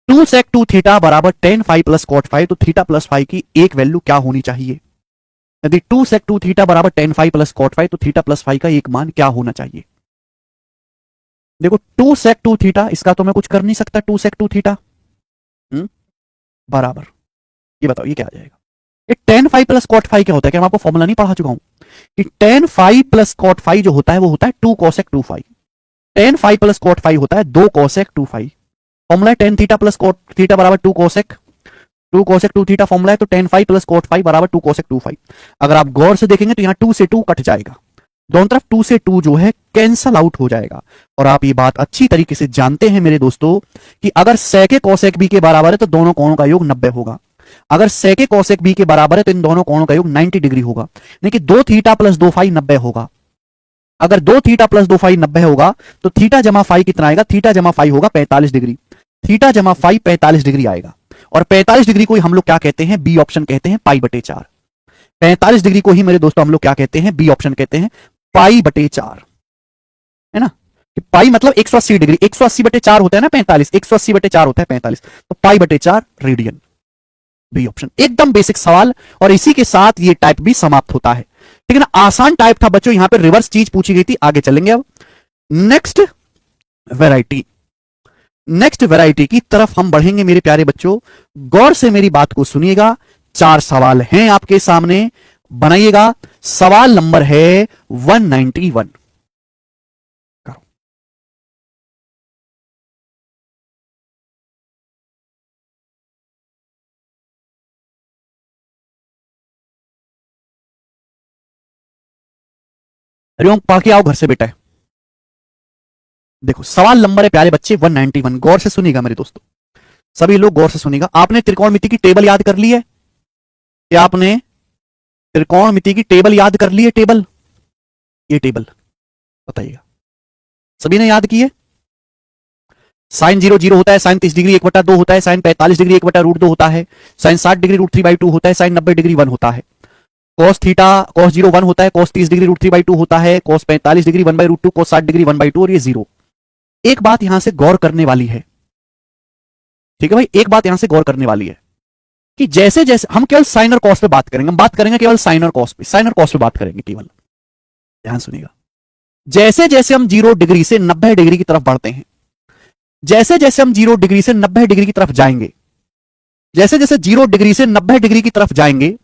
2 sec 2 थीटा बराबर tan five plus cot five, तो थीटा प्लस फाइव की एक वैल्यू क्या होनी चाहिए? यदि 2 sec 2 थीटा बराबर tan five plus cot five, तो थीटा प्लस फाइव का एक मान क्या होना चाहिए? देखो 2 sec 2 थीटा, इसका तो मैं कुछ कर नहीं सकता। 2 sec 2 थीटा बराबर, ये बताओ ये क्या आ जाएगा? ये tan five plus cot five क्या होता है? क्या मैं आपको फॉर्मूला नहीं पढ़ा चुका हूं कि tan five plus cot five जो होता है वो होता है 2 cosec 2 five. tan five plus cot five होता है 2 cosec 2 फाइव। फॉर्मूला है tan theta plus cot theta बराबर 2 cosec 2 थीटा फॉर्मूला है, तो tan five plus cot five बराबर 2 cosec 2 फाइव। अगर आप गौर से देखेंगे तो यहां 2 से 2 कट जाएगा, दोनों तरफ 2 से 2 जो है कैंसल आउट हो जाएगा। और आप ये बात अच्छी तरीके से जानते हैं मेरे दोस्तों कि अगर sec cosec b के बराबर है तो दोनों कोणों का योग 90 होगा। अगर sec cosec b के बराबर है तो इन दोनों कोणों का योग 90 डिग्री होगा, यानी कि 2 थीटा प्लस 2 फाइव 90 होगा। अगर 2 थीटा प्लस 2 फाइव 90 होगा तो थीटा जमा फाइव कितना आएगा? थीटा जमा फाइव होगा 45 डिग्री। थीटा जमा फाइव 45 डिग्री आएगा, और 45 डिग्री को ही हम लोग क्या कहते हैं? बी ऑप्शन कहते हैं, पाई बटे 4। 45 डिग्री को ही मेरे दोस्तों हम लोग क्या कहते हैं? बी ऑप्शन कहते हैं, पाई बटे 4, है ना? पाई मतलब 180 डिग्री, 180 बटे 4 होता है ना 45, 180 बटे 4 होता है 45, तो पाई बटे 4 रेडियन, बी ऑप्शन। एकदम बेसिक सवाल, और इसी के साथ ये टाइप भी समाप्त होता है, ठीक है ना? आसान टाइप था बच्चों, यहां पे रिवर्स चीज पूछी गई थी। आगे चलेंगे अब नेक्स्ट वैरायटी, नेक्स्ट वैरायटी की तरफ हम बढ़ेंगे मेरे प्यारे बच्चों। गौर से मेरी बात को सुनिएगा, 4 सवाल हैं आपके सामने, बनाइएगा। सवाल नंबर है 191, करो। हरिओम पढ़ के आओ घर से बेटा। देखो सवाल नंबर है प्यारे बच्चे 191, गौर से सुनिएगा मेरे दोस्तों, सभी लोग गौर से सुनिएगा। आपने त्रिकोणमिति की टेबल याद कर ली है? क्या आपने त्रिकोणमिति की टेबल याद कर ली है? टेबल, ये टेबल बताइएगा, सभी ने याद की है? साइन 0 0 होता है, साइन 30 डिग्री 1/2 होता है, साइन 45 डिग्री 1/√2 होता है, साइन 60 डिग्री √3/2 होता है, साइन 90 डिग्री 1 होता है, cos थीटा cos 0 1 होता है, cos 30 डिग्री √3/2 होता है, cos 45 डिग्री 1/√2, cos 60 डिग्री 1/2, और ये 0। एक बात यहां से गौर करने वाली है, ठीक है भाई, एक बात यहां से गौर करने वाली है कि जैसे जैसे हम केवल साइन और कॉस पे बात करेंगे, हम बात करेंगे केवल साइन और कॉस पे, साइन और कॉस पे बात करेंगे केवल, ध्यान सुनिएगा। जैसे जैसे हम 0 डिग्री से 90 डिग्री की तरफ बढ़ते हैं, जैसे जैसे हम 0 डिग्री से 90 डिग्री की तरफ जाएंगे, जैसे जैसे 0 डिग्री से 90 डिग्री की तरफ जाएंगे,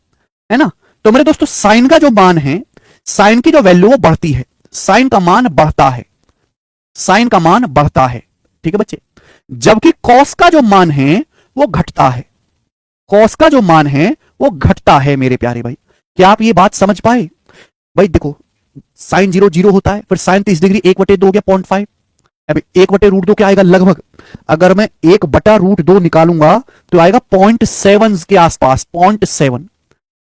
है ना, तो मेरे दोस्तों साइन का जो मान है, साइन की जो वैल्यू वो बढ़ती है, साइन का मान बढ़ता है, साइन का मान बढ़ता है, ठीक है बच्चे। जबकि कॉस का जो मान है वो घटता है, कॉस का जो मान है वो घटता है मेरे प्यारे भाई। क्या आप ये बात समझ पाए? भाई देखो साइन 0 0 होता है, फिर साइन 30 डिग्री 1/2 हो गया 0.5, अभी 1/√2 क्या आएगा? लगभग, अगर मैं 1/√2 निकालूंगा तो आएगा 0.7 के आसपास, 0.7।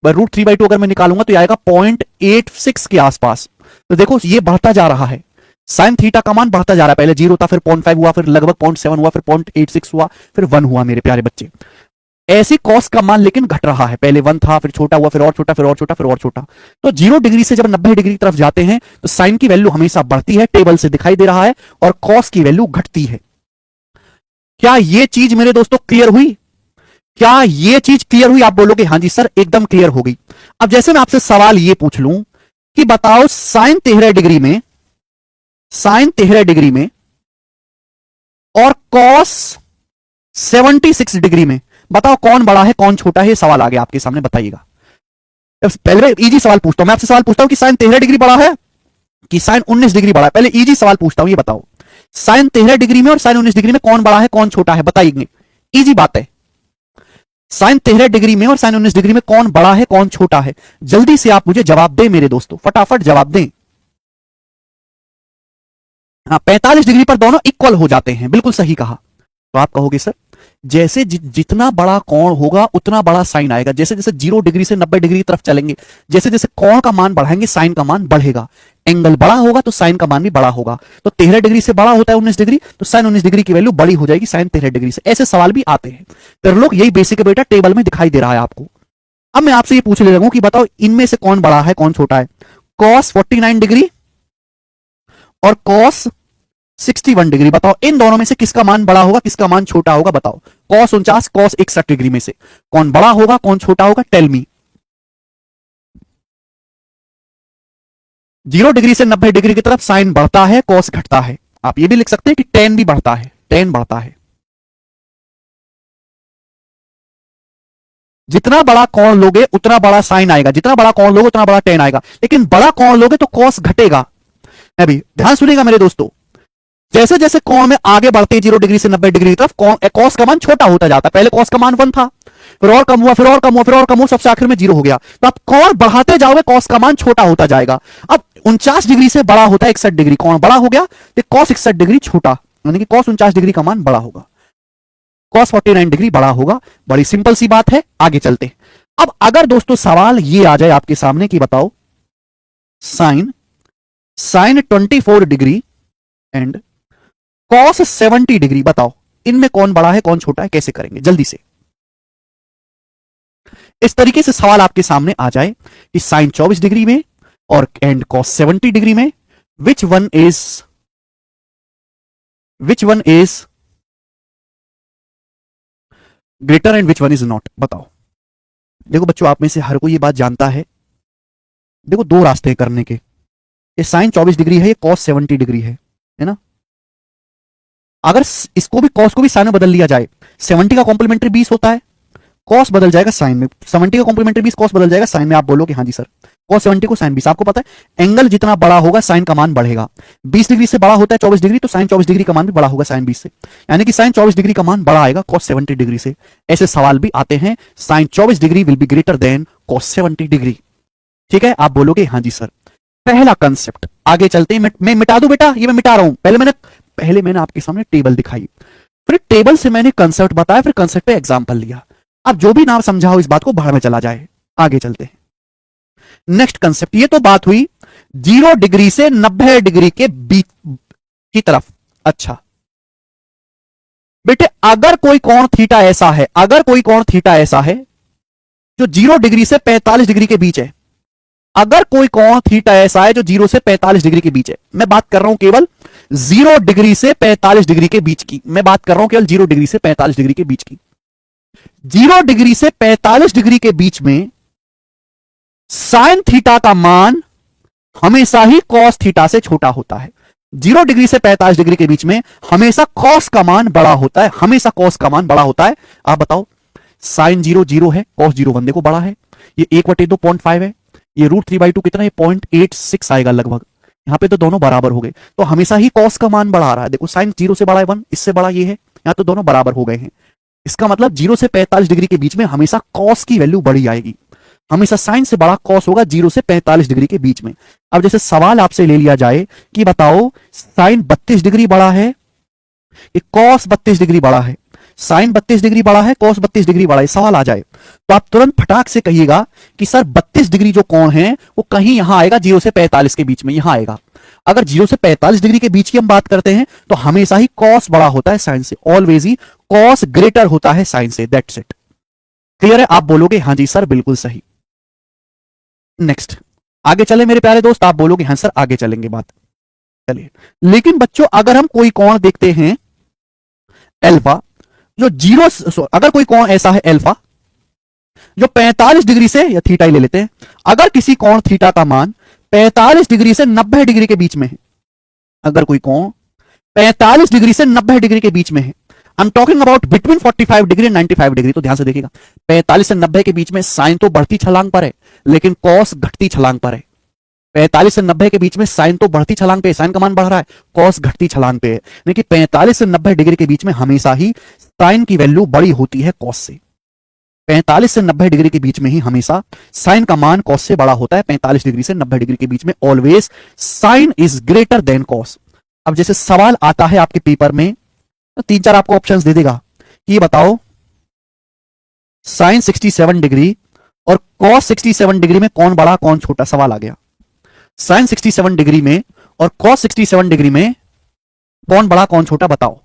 √3/2 अगर मैं निकालूंगा तो आएगा 0.86 के आसपास। तो देखो ये बढ़ता जा रहा है, साइन थीटा का मान बढ़ता जा रहा है, पहले 0 था, फिर 0.5 हुआ, फिर लगभग 0.7 हुआ, फिर 0.86 हुआ, फिर 1 हुआ मेरे प्यारे बच्चे। ऐसे कॉस का मान लेकिन घट रहा है, पहले 1 था, फिर छोटा हुआ, फिर और छोटा, फिर और छोटा, फिर और छोटा। तो 0 डिग्री से जब 90 डिग्री की तरफ जाते हैं तो साइन की वैल्यू हमेशा बढ़ती है, टेबल से दिखाई दे रहा है, और कॉस की वैल्यू घटती है। क्या ये चीज मेरे दोस्तों क्लियर हुई? क्या ये चीज क्लियर हुई? आप बोलोगे हाँ जी सर एकदम क्लियर हो गई। अब जैसे मैं आपसे सवाल ये पूछ लूं कि बताओ साइन 13 डिग्री में, साइन 13 डिग्री में और कॉस 76 डिग्री में, बताओ कौन बड़ा है कौन छोटा है? ये सवाल आ गया आपके सामने, बताइएगा। पहले इजी सवाल पूछता हूं, मैं आपसे सवाल पूछता हूं कि साइन 13 डिग्री बड़ा है कि साइन 19 डिग्री बड़ा है? पहले इजी सवाल पूछता हूं, ये बताओ साइन 13 डिग्री में और साइन 19 डिग्री में कौन बड़ा है कौन छोटा है? बताइए, इजी बात है। साइन 13 डिग्री में और साइन 19 डिग्री में कौन बड़ा है कौन छोटा है? जल्दी से आप मुझे जवाब दें मेरे दोस्तों, फटाफट जवाब दें। हाँ 45 डिग्री पर दोनों इक्वल हो जाते हैं, बिल्कुल सही कहा। तो आप कहोगे सर जैसे जितना बड़ा कोण होगा उतना बड़ा साइन आएगा। जैसे जैसे 0 डिग्री से 90 डिग्री की तरफ चलेंगे, जैसे जैसे कोण का मान बढ़ाएंगे साइन का मान बढ़ेगा। एंगल बड़ा होगा तो साइन का मान भी बड़ा होगा। तो 13 डिग्री से बड़ा होता है 19 डिग्री, तो साइन 19 डिग्री की वैल्यू बड़ी हो जाएगी साइन 13 डिग्री से। ऐसे सवाल भी आते हैं। फिर लोग यही बेसिक है बेटा, टेबल में दिखाई दे रहा है आपको। अब मैं आपसे ये पूछ ले रहा हूं कि बताओ इनमें से कौन बड़ा है कौन छोटा है। cos 49 डिग्री और cos 61 डिग्री, बताओ इन दोनों में से किसका मान बड़ा होगा किसका मान छोटा होगा। बताओ cos 49 cos 61 डिग्री में से कौन बड़ा होगा कौन छोटा होगा, टेल मी। 0 डिग्री से 90 डिग्री की तरफ साइन बढ़ता है cos घटता है। आप ये भी लिख सकते हैं कि tan भी बढ़ता है, tan बढ़ता है। जितना बड़ा कोण लोगे उतना बड़ा साइन आएगा, जितना बड़ा कोण लोगे उतना बड़ा tan आएगा। लेकिन बड़ा कोण लोगे तो cos घटेगा। अभी ध्यान सुनिएगा मेरे दोस्तों, जैसे जैसे कोण में आगे बढ़ते 0 डिग्री से 90 डिग्री की तरफ cos का मान छोटा होता जाता है। पहले cos का मान 1 था, फिर और कम हुआ, फिर और कम हुआ, फिर और कम हुआ, सबसे आखिर में 0 हो गया। तो आप कोण बढ़ाते जाओगे cos का मान छोटा होता जाएगा। अब 49 डिग्री से बड़ा होता है 61 डिग्री, कोण बड़ा हो गया तो cos 61 डिग्री छोटा, यानी कि cos 49 डिग्री का मान बड़ा होगा, cos 49 डिग्री बड़ा होगा। बड़ी सिंपल सी बात है, आगे चलते। अब अगर दोस्तों सवाल ये आ जाए आपके सामने कि बताओ sine 24 degree and cos 70 degree, बताओ इनमें कौन बड़ा है कौन छोटा है, कैसे करेंगे जल्दी से। इस तरीके से सवाल आपके सामने आ जाए कि साइन 24 डिग्री में और एंड cos 70 डिग्री में which one is greater and which one is not, बताओ। देखो बच्चों, आप में से हर कोई ये बात जानता है। देखो दो रास्ते हैं करने के, ये साइन 24 डिग्री है, ये cos 70 डिग्री है ना। अगर इसको भी cos को भी साइन में बदल लिया जाए, 70 का कॉम्प्लीमेंट्री 20 होता है, cos बदल जाएगा साइन में, 70 का कॉम्प्लीमेंट्री 20 cos बदल जाएगा साइन में। आप बोलोगे हाँ जी सर, cos 70 को साइन 20। आपको पता है एंगल जितना बड़ा होगा साइन का मान बढ़ेगा। 20 डिग्री से बड़ा होता है 24 डिग्री, तो साइन 24 डिग्री का मान भी बड़ा होगा साइन 20 से, यानी कि साइन 24 डिग्री का मान बड़ा आएगा cos 70 डिग्री से। ऐसे सवाल भी आते हैं, sine 24 degree will be greater than cos 70 degree. ठीक है, आप बोलोगे हाँ जी सर। पहला कंसेप्ट, आगे चलते हैं। मैं मिटा दूं बेटा, ये मैं मिटा रहा हूं। पहले मैंने आपके सामने टेबल दिखाई, फिर टेबल से मैंने कंसेप्ट बताया, फिर कंसेप्ट पे एग्जांपल लिया। अब जो भी नाम समझाओ इस बात को बाहर में चला जाए। आगे चलते हैं, नेक्स्ट कंसेप्ट। ये तो बात हुई 0 डिग्री से 90 डिग्री के बीच की तरफ। अच्छा बेटे, अगर कोई कोण थीटा ऐसा है, अगर कोई कोण थीटा ऐसा है जो 0 डिग्री से 45 डिग्री के बीच है, अगर कोई कोण थीटा ऐसा है जो 0 से 45 डिग्री के बीच है, मैं बात कर रहा हूं केवल 0 डिग्री से 45 डिग्री के बीच की, मैं बात कर रहा हूं केवल 0 डिग्री से 45 डिग्री के बीच की। 0 डिग्री से 45 डिग्री के बीच में साइन थीटा का मान हमेशा ही कॉस थीटा से छोटा होता है। 0 डिग्री से 45 डिग्री के बीच में हमेशा कॉस का मान बड़ा होता है, हमेशा कॉस का मान बड़ा होता है। आप बताओ, साइन 0 0 है, कॉस 0 1 देखो बड़ा है, ये 1/2 0.5 है, ये √3/2 कितना है 0.86 आएगा लगभग। यहां पे तो दोनों बराबर हो गए, तो हमेशा ही कॉस का मान बढ़ा रहा है। देखो साइन 0 से बड़ा है 1, इससे बड़ा ये है, यहां तो दोनों बराबर हो गए हैं। इसका मतलब 0 से 45 डिग्री के बीच में हमेशा कॉस की वैल्यू बड़ी आएगी, हमेशा साइन से बड़ा कॉस होगा 0 से 45 डिग्री के बीच में। अब जैसे सवाल आपसे ले लिया जाए कि बताओ साइन 32 डिग्री बड़ा है कि कॉस 32 डिग्री बड़ा है, साइन 32 डिग्री बड़ा है कॉस 32 डिग्री बड़ा है, सवाल आ जाए तो आप तुरंत फटाक से कहिएगा कि सर 32 डिग्री जो कोण है वो कहीं यहां आएगा 0 से 45 के बीच में, यहां आएगा। अगर 0 से 45 डिग्री के बीच की हम बात करते हैं तो हमेशा ही कॉस बड़ा होता है साइन से, ऑलवेज ही कॉस ग्रेटर होता है साइन से, दैट्स इट। क्लियर है? आप बोलोगे हाँ जी सर बिल्कुल सही। नेक्स्ट आगे चले मेरे प्यारे दोस्त, आप बोलोगे हाँ सर आगे चलेंगे बात, चलिए। लेकिन बच्चों अगर हम कोई कोण देखते हैं अल्फा जो 0, अगर कोई कोण ऐसा है अल्फा जो 45 डिग्री से, या थीटा ही ले लेते हैं, अगर किसी कोण थीटा का मान 45 डिग्री से 90 डिग्री के बीच में है, अगर कोई कोण 45 डिग्री से 90 डिग्री के बीच में है, I am talking about between 45 degree and 95 degree, तो ध्यान से देखिएगा 45 से 90 के बीच में साइन तो बढ़ती छलांग पर है लेकिन कॉस घटती छलांग पर है। 45 से 90 के बीच में साइन तो बढ़ती छलांग पे है, साइन का मान बढ़ रहा है, कॉस घटती छलांग पे है। लेकिन 45 से 90 डिग्री के बीच में हमेशा ही साइन की वैल्यू बड़ी होती है कॉस से। 45 से 90 डिग्री के बीच में ही हमेशा साइन का मान कॉस से बड़ा होता है। 45 डिग्री से 90 डिग्री के बीच में always sine is greater than cos. अब जैसे सवाल आता है आपके पेपर में तो 3-4 आपको ऑप्शंस दे देगा कि ये बताओ साइन 67 डिग्री और कॉस 67 डिग्री में कौन बड़ा कौन छोटा, सवाल आ गया। साइन 67 डिग्री में और कॉस 67 डिग्री में कौन बड़ा कौन छोटा, बताओ।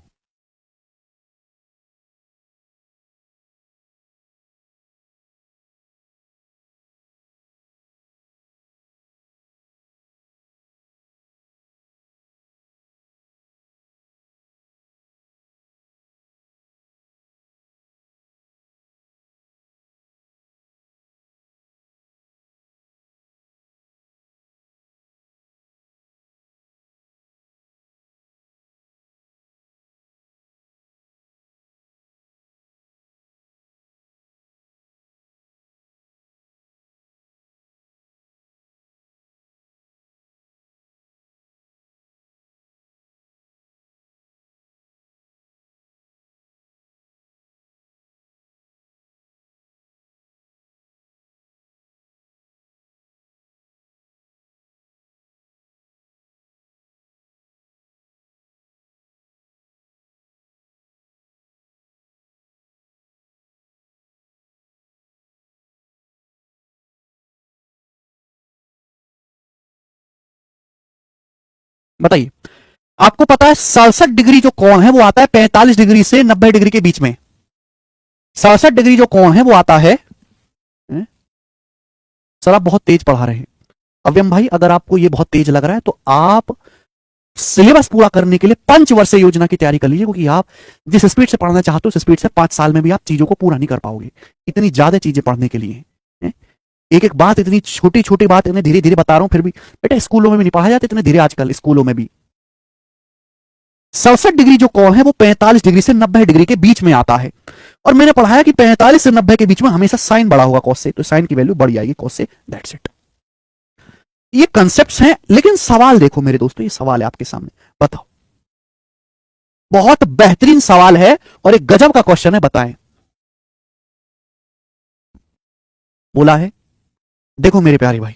बताइए, आपको पता है 67 डिग्री जो कोण है वो आता है 45 डिग्री से 90 डिग्री के बीच में। 67 डिग्री जो कोण है वो आता है, सर आप बहुत तेज पढ़ा रहे हैं अव्यम भाई, अगर आपको ये बहुत तेज लग रहा है तो आप सिलेबस पूरा करने के लिए पंचवर्षीय योजना की तैयारी कर लीजिए, क्योंकि आप जिस स्पीड से पढ़ना चाहते हो उस स्पीड से 5 साल में भी आप चीजों को पूरा नहीं कर पाओगे। इतनी ज्यादा चीजें पढ़ने के लिए, एक एक बात, इतनी छोटी छोटी बात इतने धीरे धीरे बता रहा हूं, फिर भी बेटा स्कूलों में भी नहीं पढ़ाया जाता इतने धीरे आजकल स्कूलों में भी। 67 डिग्री जो कोण है वो 45 डिग्री से 90 डिग्री के बीच में आता है, और मैंने पढ़ाया कि 45 से 90 के बीच में हमेशा साइन बड़ा होगा कॉस से, तो साइन की वैल्यू बड़ी आएगी कॉस से, दैट्स इट। ये कंसेप्ट्स हैं, लेकिन सवाल देखो मेरे दोस्तों, ये सवाल है आपके सामने, बताओ। बहुत बेहतरीन सवाल है और एक गजब का क्वेश्चन है, बताएं। बोला है, देखो मेरे प्यारे भाई,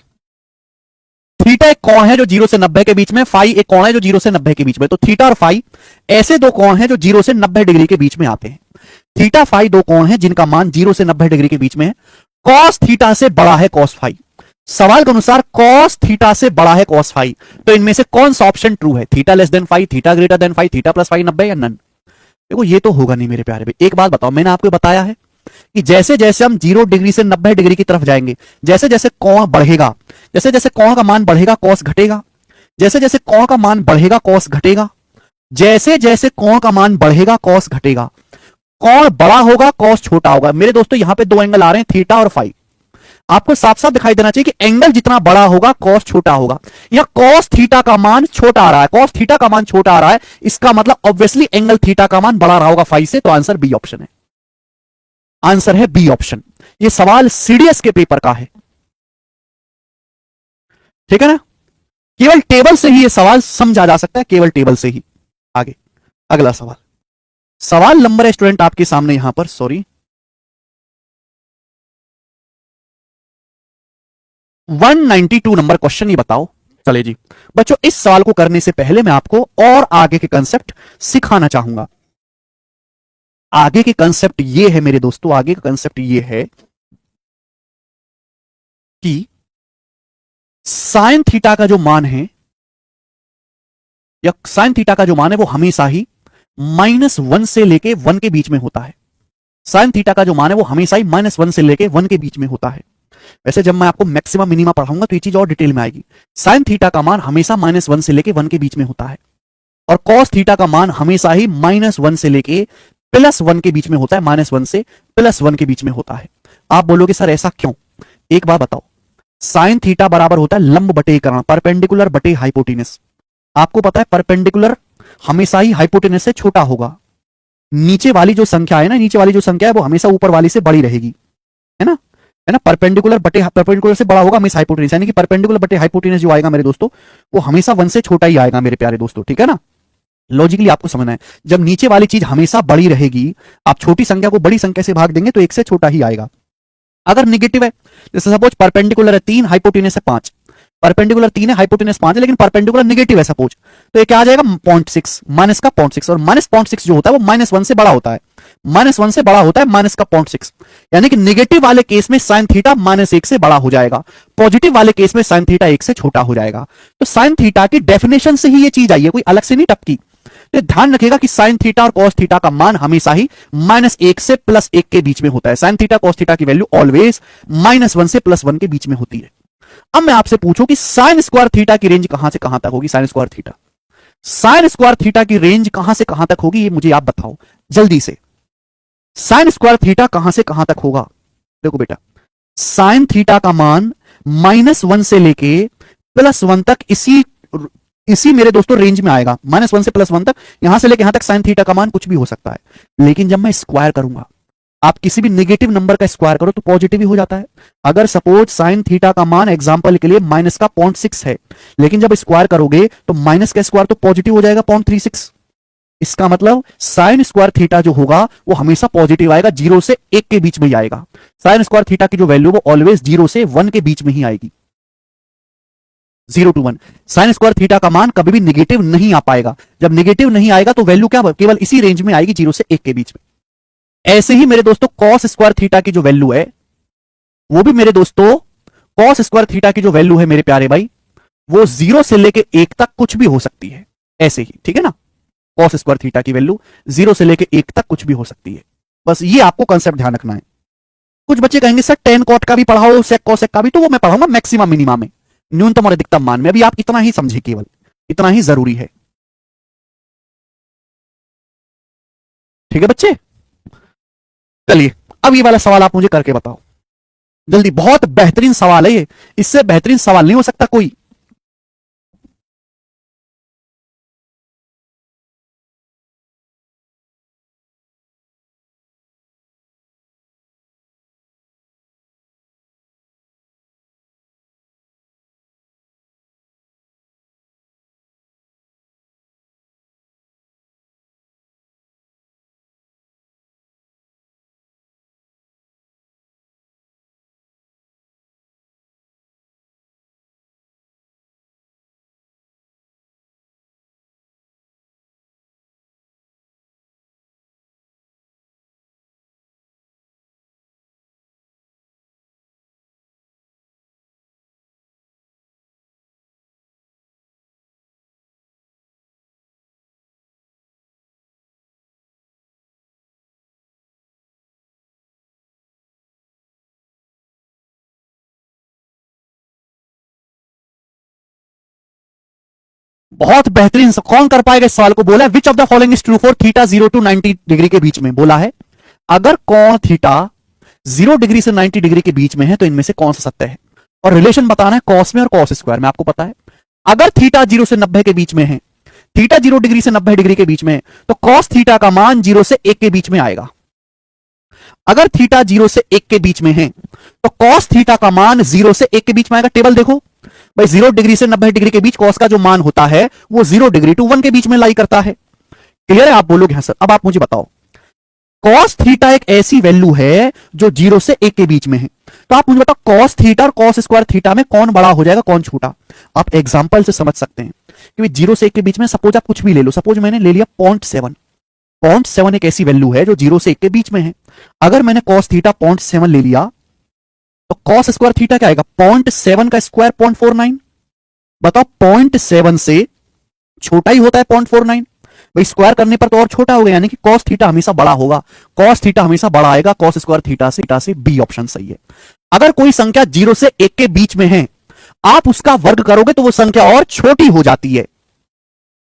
थीटा एक कोण है जो 0 से 90 के बीच में, फाई एक कोण है जो 0 से 90 के बीच में, तो थीटा और फाई ऐसे दो कोण हैं जो 0 से 90 डिग्री के बीच में आते हैं। थीटा फाई दो कोण हैं जिनका मान 0 से 90 डिग्री के बीच में है। कॉस थीटा से बड़ा है कॉस फाई, सवाल के अनुसार कॉस थीटा से बड़ा है कॉस फाई, तो इनमें से कौन सा ऑप्शन ट्रू है? Theta less than phi, theta greater than phi, theta plus phi 90 या नन? देखो ये तो होगा नहीं मेरे प्यारे भाई। एक बात बताओ, मैंने आपको बताया है कि जैसे जैसे हम 0 डिग्री से 90 डिग्री की तरफ जाएंगे, जैसे जैसे कोण बढ़ेगा, जैसे जैसे कोण का मान बढ़ेगा कॉस घटेगा, जैसे जैसे कोण का मान बढ़ेगा कॉस घटेगा, जैसे जैसे कोण का मान बढ़ेगा कॉस घटेगा। कोण बड़ा होगा कॉस छोटा होगा। मेरे दोस्तों यहां पे दो एंगल आ रहे हैं, थीटा और फाई। आपको साफ साफ दिखाई देना चाहिए कि एंगल जितना बड़ा होगा कॉस छोटा होगा। यह कॉस थीटा का मान छोटा आ रहा है, कॉस थीटा का मान छोटा आ रहा है, इसका मतलब ऑब्वियसली एंगल थीटा का मान बड़ा रहा होगा फाई से, तो आंसर बी ऑप्शन है। आंसर है बी ऑप्शन। यह सवाल सीडीएस के पेपर का है, ठीक है ना? केवल टेबल से ही यह सवाल समझा जा सकता है, केवल टेबल से ही। आगे अगला सवाल, सवाल नंबर है स्टूडेंट आपके सामने यहां पर, सॉरी 192 नंबर क्वेश्चन। ये बताओ, चले जी बच्चों, इस सवाल को करने से पहले मैं आपको और आगे के कंसेप्ट सिखाना चाहूंगा। आगे के कंसेप्ट ये है मेरे दोस्तों, आगे का कंसेप्ट ये है कि साइन थीटा का जो मान है, या साइन थीटा का जो मान है वो हमेशा ही -1 से लेके 1 के बीच में होता है। साइन थीटा का जो मान है वो हमेशा ही -1 से लेके 1 के बीच में होता है। वैसे जब मैं आपको मैक्सिमम मिनिमा पढ़ाऊंगा तो ये चीज और डिटेल में आएगी। साइन थीटा का मान हमेशा -1 से लेके 1 के बीच में होता है, और कॉस थीटा का मान हमेशा ही -1 से लेके +1 के बीच में होता है, -1 से +1 के बीच में होता है। आप बोलोगे सर ऐसा क्यों? एक बात बताओ, साइन थीटा बराबर होता है लंब बटे कर्ण, परपेंडिकुलर बटे हाइपोटेनस। आपको पता है परपेंडिकुलर हमेशा ही हाइपोटेनस से छोटा होगा। नीचे वाली जो संख्या है ना, नीचे वाली जो संख्या है वो हमेशा ऊपर वाली से बड़ी रहेगी, है ना? है ना? परपेंडिकुलर से बड़ा होगा हमेशा हाइपोटेनस, यानी कि परपेंडिकुलर बटे हाइपोटेनस जो आएगा मेरे दोस्तों वो हमेशा 1 से छोटा ही आएगा मेरे प्यारे दोस्तों, ठीक है ना? लॉजिकली आपको समझना है, जब नीचे वाली चीज हमेशा बड़ी रहेगी, आप छोटी संख्या को बड़ी संख्या से भाग देंगे तो 1 से छोटा ही आएगा। अगर निगेटिव है, जैसे सपोज परपेंडिकुलर है 3, हाइपोटेनस है 5, परपेंडिकुलर 3 है, हाइपोटेनस 5 है, लेकिन परपेंडिकुलर नेगेटिव है सपोज, तो ये क्या आ जाएगा? 0.6, माइनस का 0.6, और -0.6 जो होता है वो -1 से बड़ा होता है। -1 से बड़ा होता है माइनस का 0.6, यानी कि नेगेटिव वाले केस में साइन थीटा -1 से बड़ा हो जाएगा, पॉजिटिव वाले केस में साइन थीटा 1 से छोटा हो जाएगा। तो साइन थीटा की डेफिनेशन से ही ये चीज आई है, कोई अलग से नहीं टपकी। तो ध्यान रखिएगा कि साइन थीटा और कॉस थीटा का मान हमेशा ही -1 से +1 के बीच में होता है। साइन थीटा कॉस थीटा की वैल्यू ऑलवेज -1 से +1 के बीच में होती है। अब मैं आपसे पूछूं कि साइन स्क्वायर थीटा की रेंज कहां से कहां तक होगी? साइन स्क्वायर थीटा की रेंज कहां से कहां तक होगी, ये मुझे आप बताओ जल्दी से। साइन स्क्वायर थीटा कहां से कहां तक होगा? देखो बेटा, साइन थीटा का मान -1 से लेके +1 तक इसी मेरे दोस्तों रेंज में आएगा। -1 से +1 तक, यहां से लेके यहां तक साइन थीटा का मान कुछ भी हो सकता है। लेकिन जब मैं स्क्वायर करूंगा, आप किसी भी नेगेटिव नंबर का स्क्वायर करो तो पॉजिटिव ही हो जाता है। अगर सपोज साइन थीटा का मान एग्जांपल के लिए माइनस का 0.6 है, लेकिन जब स्क्वायर करोगे तो माइनस का स्क्वायर तो पॉजिटिव हो जाएगा 0.36। इसका मतलब साइन स्क्वायर थीटा जो होगा वो हमेशा पॉजिटिव आएगा, 0 से 1 के बीच में ही आएगा। साइन स्क्वायर थीटा की जो वैल्यू वो ऑलवेज 0 से 1 के बीच में ही आएगी, 0 to 1। साइन स्क्वायर थीटा का मान कभी भी नेगेटिव नहीं आ पाएगा। जब नेगेटिव नहीं आएगा तो वैल्यू क्या केवल इसी रेंज में आएगी, 0 से 1 के बीच में। ऐसे ही मेरे दोस्तों कॉस स्क्वायर थीटा की जो वैल्यू है वो भी मेरे दोस्तों, कॉस स्क्वायर थीटा की जो वैल्यू है मेरे प्यारे भाई, वो 0 से लेके 1 तक कुछ भी हो सकती है। ऐसे ही, ठीक है ना, कॉस स्क्वायर थीटा की वैल्यू 0 से लेके 1 तक कुछ भी हो सकती है। बस ये आपको कंसेप्ट ध्यान रखना है। कुछ बच्चे कहेंगे सर टेन कॉट का भी पढ़ाओ, सेक कॉसेक का भी, तो वो मैं पढ़ाऊंगा मैक्सिमम मिनिमम में, न्यूनतम और अधिकतम मान में। अभी आप इतना ही समझिए, केवल इतना ही जरूरी है। ठीक है बच्चे, चलिए अब ये वाला सवाल आप मुझे करके बताओ जल्दी। बहुत बेहतरीन सवाल है ये, इससे बेहतरीन सवाल नहीं हो सकता कोई। बहुत बेहतरीन, कौन कर पाएगा इस सवाल को? बोला है which of the following is true for theta 0 to 90 degree के बीच में। बोला है अगर कोण थीटा 0 डिग्री से 90 डिग्री के बीच में है तो इनमें से कौन सा सत्य है। और रिलेशन बताना है कॉस में और कॉस स्क्वायर में। आपको पता है अगर थीटा 0 से 90 के बीच में है, थीटा 0 डिग्री से 90 डिग्री के बीच में है, तो कॉस थीटा का मान 0 से 1 के बीच में आएगा। अगर थीटा 0 से 1 के बीच में है तो कॉस थीटा का मान 0 से 1 के बीच में आएगा। टेबल देखो भाई, 0 डिग्री से 90 डिग्री के बीच कॉस का जो मान होता है वो 0 डिग्री टू 1 के बीच में लाई करता है। क्लियर है? आप बोलोगे हाँ सर। अब आप मुझे बताओ, कॉस थीटा एक ऐसी वैल्यू है जो 0 से 1 के बीच में है, तो आप मुझे बताओ कॉस थीटा और कॉस स्क्वायर थीटा में कौन बड़ा हो जाएगा, कौन छोटा? आप एग्जांपल से समझ सकते हैं कि 0 से 1 के बीच में सपोज आप कुछ भी ले लो। सपोज मैंने ले लिया 0.7। 0.7 एक ऐसी वैल्यू है जो 0 से 1 के बीच में है। अगर मैंने कॉस थीटा 0.7 ले लिया तो कॉस स्क्वायर थीटा क्या आएगा? 0.7 का स्क्वायर 0.49। बताओ 0.7 से छोटा ही होता है 0.49। भाई स्क्वायर करने पर तो और छोटा हो गया, यानी कि cos थीटा हमेशा बड़ा होगा। cos थीटा हमेशा बड़ा आएगा cos स्क्वायर थीटा से बी ऑप्शन सही है। अगर कोई संख्या 0 से 1 के बीच में है, आप उसका वर्ग करोगे तो वो संख्या और छोटी हो जाती है।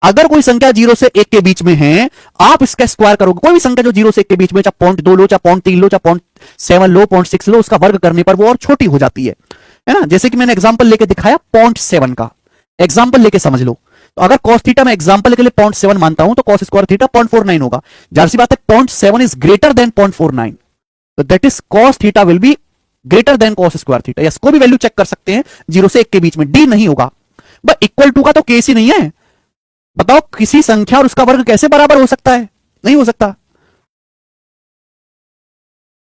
अगर कोई संख्या 0 से 1 के बीच में है, आप इसका स्क्वायर करोगे, कोई भी संख्या जो 0 से 1 के बीच में, चाहे 0.2 लो, चाहे 0.3 लो, चाहे 0.7 लो, 0.6 लो, उसका वर्ग करने पर वो और छोटी हो जाती है ना। जैसे कि मैंने एग्जांपल लेके दिखाया 0.7 का, एग्जांपल लेके समझ लो। तो अगर cos थीटा मैं एग्जांपल के लिए 0.7 मानता हूं तो cos स्क्वायर थीटा 0.49 होगा। जाहिर सी बात है 0.7 इज ग्रेटर देन 0.49, तो that is cos theta will be greater than cos square theta. Yes, कोई भी वैल्यू चेक कर सकते हैं 0 से 1 के बीच में, डी नहीं होगा। बट इक्वल टू का तो केस ही नहीं है। बताओ किसी संख्या और उसका वर्ग कैसे बराबर हो सकता है? नहीं हो सकता।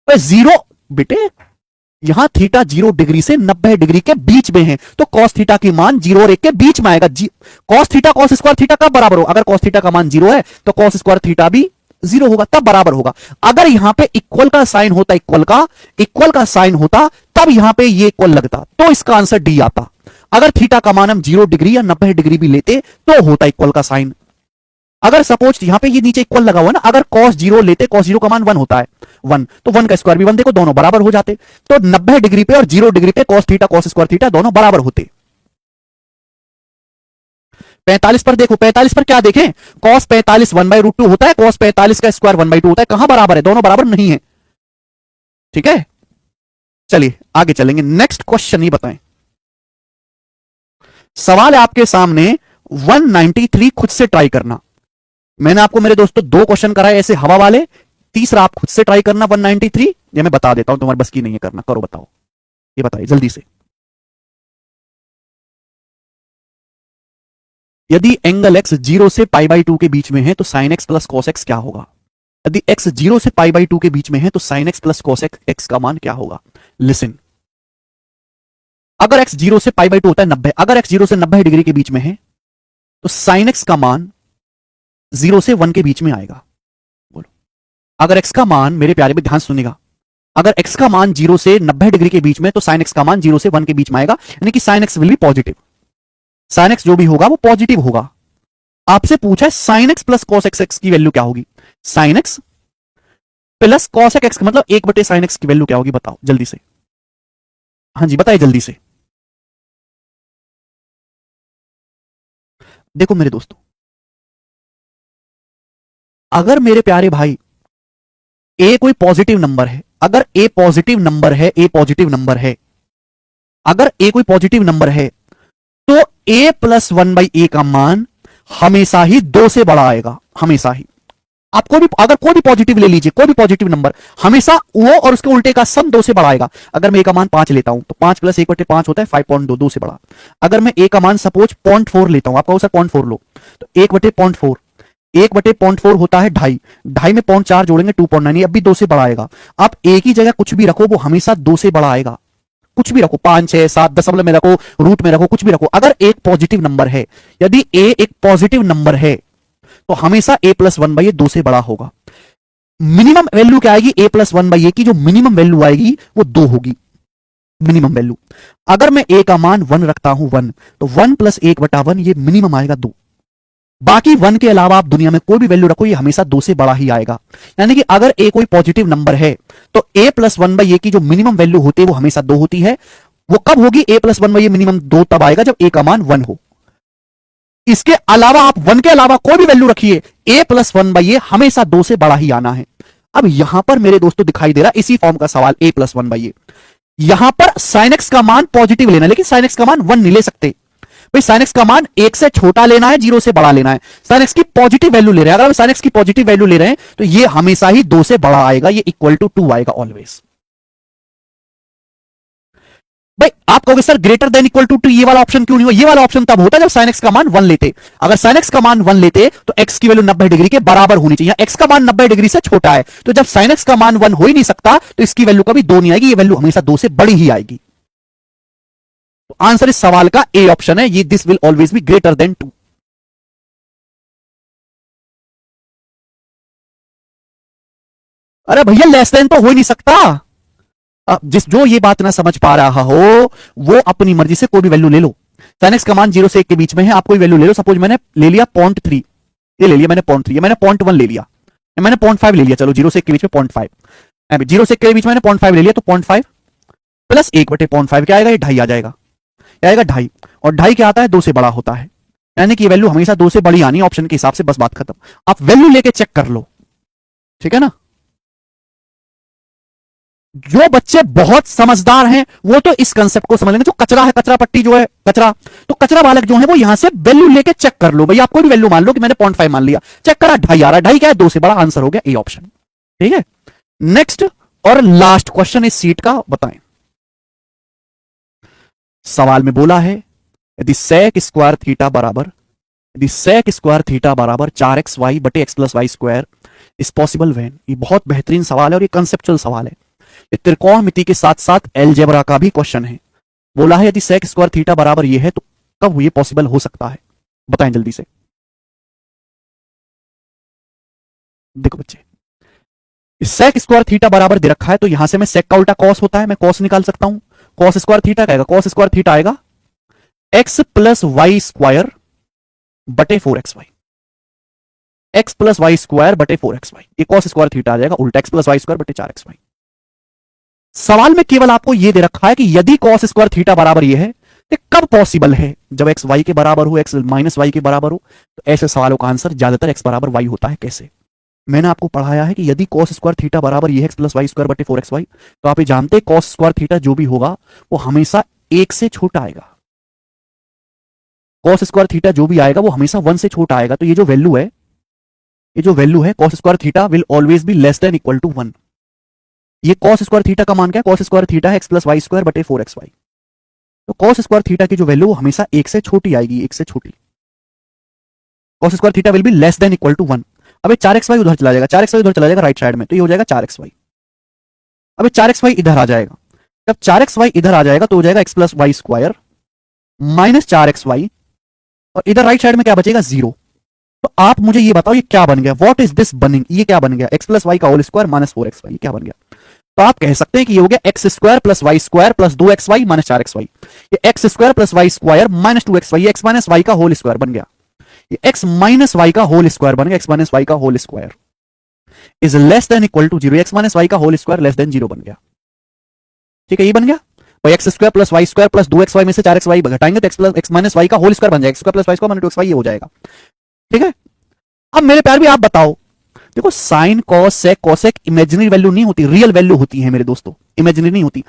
जीरो बेटे, यहां थीटा 0 डिग्री से 90 डिग्री के बीच में है, तो cos थीटा की मान 0 और 1 के बीच में आएगा। cos theta cos square theta कब बराबर हो? अगर cos थीटा का मान 0 है तो cos स्क्वायर थीटा भी जीरो होगा, तब बराबर होगा। अगर यहां पे इक्वल का साइन होता, इक्वल का साइन होता, तब यहां पे ये इक्वल लगता, तो इसका आंसर डी आता। अगर थीटा का मान हम 0 डिग्री या 90 डिग्री भी लेते तो होता इक्वल का साइन। अगर सपोज यहां पे ये नीचे इक्वल लगा हुआ ना, अगर cos 0 लेते, cos 0 का मान 1 होता है, 1, तो 1 का स्क्वायर भी 1, देखो दोनों बराबर हो जाते। तो 90 डिग्री पे और 0 डिग्री पे cos theta cos square theta दोनों बराबर होते। 45 पर देखो, 45 पर क्या देखें, cos 45 1/√2 होता है, cos 45 का स्क्वायर 1/2 होता है, कहां बराबर है, दोनों बराबर नहीं है। ठीक है, चलिए आगे चलेंगे। नेक्स्ट क्वेश्चन ही बताएं। सवाल है आपके सामने 193, खुद से ट्राई करना। मैंने आपको मेरे दोस्तों 2 क्वेश्चन कराए ऐसे हवा वाले, तीसरा आप खुद से ट्राई करना 193। ये मैं बता देता हूं, तुम्हारे बस की नहीं है करना, करो बताओ, ये बताइए जल्दी से। यदि एंगल x 0 से π/2 के बीच में है तो sin x plus cos x क्या होगा। यदि x 0 से π/2 के बीच में है तो sin x plus cos x का मान क्या होगा। लिसन, अगर x 0 से π/2 होता है 90, अगर x 0 से 90 डिग्री के बीच में है तो sin x का मान 0 से 1 के बीच में आएगा। बोलो, अगर x का मान, मेरे प्यारे में ध्यान सुनिएगा, अगर x का मान 0 से 90 डिग्री के बीच में तो sin x का मान 0 से 1 के बीच में आएगा, यानी कि sin x will be positive. sin x जो भी होगा वो पॉजिटिव होगा। आपसे पूछा है sin x plus cos x की वैल्यू क्या होगी। sin x plus cos x मतलब 1/sin x की वैल्यू क्या होगी, बताओ जल्दी से। हाँ जी बताइए जल्दी से। देखो मेरे दोस्तों, अगर मेरे प्यारे भाई a कोई पॉजिटिव नंबर है, अगर a पॉजिटिव नंबर है, a पॉजिटिव नंबर है, अगर a कोई पॉजिटिव नंबर है तो a प्लस 1/a का मान हमेशा ही 2 से बड़ा आएगा, हमेशा ही। आप कोई भी, अगर कोई भी पॉजिटिव ले लीजिए, कोई भी पॉजिटिव नंबर, हमेशा वो और उसके उल्टे का सम 2 से बड़ा आएगा। अगर मैं a का मान 5 लेता हूं तो 5 प्लस 1/5 होता है 5.2, 2 से बड़ा। अगर मैं a का मान सपोज 0.4 लेता हूं, आप कहो सर 0.4 लो, तो 1/0.4, 1/0.4 होता है 2.5, 2.5 में 0.4 जोड़ेंगे 2.9, अब भी 2 से बड़ा आएगा। आप एक ही जगह कुछ भी रखो वो हमेशा 2 से बड़ा आएगा। कुछ भी रखो, 5, 6, 7 दशमलव में रखो, रूट में रखो, कुछ भी रखो, अगर एक पॉजिटिव नंबर है, यदि a एक पॉजिटिव नंबर है तो हमेशा a प्लस 1/a 2 से बड़ा होगा। मिनिमम वैल्यू क्या आएगी, a प्लस 1/a की जो मिनिमम वैल्यू आएगी वो 2 होगी, मिनिमम वैल्यू। अगर मैं a का मान 1 रखता हूं, 1, तो 1 प्लस 1/1 ये मिनिमम आएगा 2। बाकी 1 के अलावा आप दुनिया में कोई भी वैल्यू रखो ये हमेशा 2 से बड़ा ही आएगा। यानी कि अगर a कोई पॉजिटिव नंबर है तो a प्लस 1/a की जो मिनिमम वैल्यू होती है वो हमेशा 2 होती है। वो कब होगी, a प्लस 1/a मिनिमम 2 तब आएगा जब a का मान 1 हो। इसके अलावा आप 1 के अलावा कोई भी वैल्यू रखिए, a प्लस 1/a हमेशा 2 से बड़ा ही आना है। अब यहां पर मेरे दोस्तों दिखाई दे रहा है इसी फॉर्म का सवाल, a प्लस 1/a। यहां पर sin x का मान पॉजिटिव लेना, लेकिन sin x का मान 1 नहीं ले सकते भाई। sin x का मान 1 से छोटा लेना है, 0 से बड़ा लेना है। sin x की पॉजिटिव वैल्यू ले रहे हैं, अगर sin x की पॉजिटिव वैल्यू ले रहे हैं तो ये हमेशा ही 2 से बड़ा आएगा, ये इक्वल टू 2 आएगा ऑलवेज। भाई आप कहोगे sir greater than equal to 2 ये वाला ऑप्शन क्यों नहीं हुआ। ये वाला ऑप्शन तब होता है जब sin x का मान 1 लेते। अगर sin x का मान 1 लेते तो x की वैल्यू 90 डिग्री के बराबर होनी चाहिए, x का मान 90 डिग्री से छोटा है, तो जब sin x का मान 1 हो ही नहीं सकता तो इसकी वैल्यू कभी 2 नहीं आएगी, ये वैल्यू हमेशा 2 से बड़ी ही आएगी। तो आंसर इस सवाल का ए ऑप्शन है, ये this will always B greater then 2। अरे भैया लेस देन तो हो ही नहीं सकता। जिस जो ये बात ना समझ पा रहा हो वो अपनी मर्जी से कोई भी वैल्यू ले लो। sin x का मान 0 से 1 के बीच में है, आप कोई वैल्यू ले लो। सपोज मैंने ले लिया 0.3, ये ले लिया मैंने 0.3, मैंने 0.1 ले लिया, मैंने 0.5 ले लिया, चलो 0 से 1 के बीच में 0.5, 0 से 1 के बीच में मैंने 0.5 ले लिया, तो 0.5 प्लस 1/0.5 क्या आएगा, ये 2.5 आ जाएगा, क्या आएगा 2.5, और 2.5 क्या आता है 2 से बड़ा होता है, यानी कि वैल्यू हमेशा 2 से बड़ी आनी ऑप्शन के हिसाब से, बस बात खत्म। आप वैल्यू लेके चेक कर लो, ठीक है ना। जो बच्चे बहुत समझदार हैं वो तो इस कंसेप्ट को समझ लेंगे। जो कचरा है, कचरा पट्टी जो है कचरा, तो कचरा बालक जो है वो यहां से वैल्यू लेके चेक कर लो। भाई आप कोई भी वैल्यू मान लो कि मैंने 0.5 मान लिया, चेक करा 2.5 आ रहा है, 2.5 क्या है 2 से बड़ा, आंसर हो गया ए ऑप्शन, ठीक है। नेक्स्ट और लास्ट क्वेश्चन इस सीट का बताएं। सवाल में बोला है यदि sec स्क्वायर थीटा बराबर, यदि sec स्क्वायर थीटा बराबर 4xy बटे x plus y square is possible when. ये बहुत बेहतरीन सवाल है और ये कंसेप्चुअल सवाल है, ये त्रिकोणमिति के साथ साथ एलजेब्रा का भी क्वेश्चन है। बोला है यदि sec स्क्वायर थीटा बराबर ये है तो कब ये पॉसिबल हो सकता है, बताएं जल्दी से। देखो बच्चे, सेक स्क्वायर थीटा बराबर दे रखा है, तो यहां से मैं सेक का उल्टा कॉस होता है, मैं कॉस निकाल सकता हूं। कॉस स्क्वायर थीटा क्या आएगा? कॉस स्क्वायर थीटा आएगा एक्स प्लस वाई स्क्वायर बटे 4xy। X plus y square बटे 4xy, ये कॉस स्क्वायर थीटा आ जाएगा उल्टा एक्स प्लस वाई स्क्वायर बटे 4xy। सवाल में केवल आपको यह दे रखा है कि यदि कॉस स्क्वायर थीटा बराबर ये है, तो कब पॉसिबल है? जब एक्स वाई के बराबर हो, एक्स माइनस वाई के बराबर हो। तो ऐसे सवालों का आंसर ज्यादातर एक्स बराबर वाई होता है। कैसे? मैंने आपको पढ़ाया है कि यदि कॉस स्क्वायर थीटा बराबर ये एक्स प्लस वाई स्क्वायर बटे 4xy, तो आप ये जानते हैं कॉस स्क्वायर थीटा जो भी होगा वो हमेशा 1 से छोटा आएगा। कॉस स्क्वायर थीटा जो भी आएगा वो हमेशा 1 से छोटा आएगा। तो ये जो वैल्यू है, cos square theta will always be less than equal to 1। ये कॉस स्क्वायर थीटा का मान क्या है? कॉस स्क्वायर थीटा है एक्स प्लस वाई स्क्वायर बटे 4xy। तो कॉस स्क्वायर थीटा की जो वैल्यू हमेशा 1 से छोटी आएगी, 1 से छोटी। Cos square theta will be less than equal to 1। अब 4xy उधर चला जाएगा, 4xy उधर चला जाएगा राइट साइड में, तो ये हो जाएगा 4xy। अब 4xy इधर आ जाएगा, जब 4xy इधर आ जाएगा तो हो जाएगा x plus y square minus 4xy, और इधर राइट साइड में क्या बचेगा? 0। तो आप मुझे ये बताओ ये क्या बन गया? What is this banning? ये क्या बन गया? एक्स प्लस वाई का होल स्क्वायर माइनस 4xy, ये क्या बन गया? तो आप कह सकते हैं कि ये हो गया x square plus y square plus 2xy minus 4xy। ये x square plus y square minus 2xy, ये एक्स माइनस वाई का होल स्क्वायर बन गया। ये एक्स माइनस वाई का होल स्क्वायर बन गया। एक्स माइनस वाई का whole square is less than equal to 0। X minus y का होल स्क्वायर लेस देन 0 बन गया। ठीक है, ये बन गया। तो x square plus y square plus 2xy में से 4xy घटाएंगे तो एक्स माइनस वाई का होल स्क्वायर बन जाएगा। X square plus y square minus 2xy ये हो जाएगा। ठीक है, अब मेरे प्यार भी आप बताओ, देखो sine cos sec cosec imaginary value नहीं होती, रियल वैल्यू होती है मेरे दोस्तों, इमेजिनरी नहीं होती।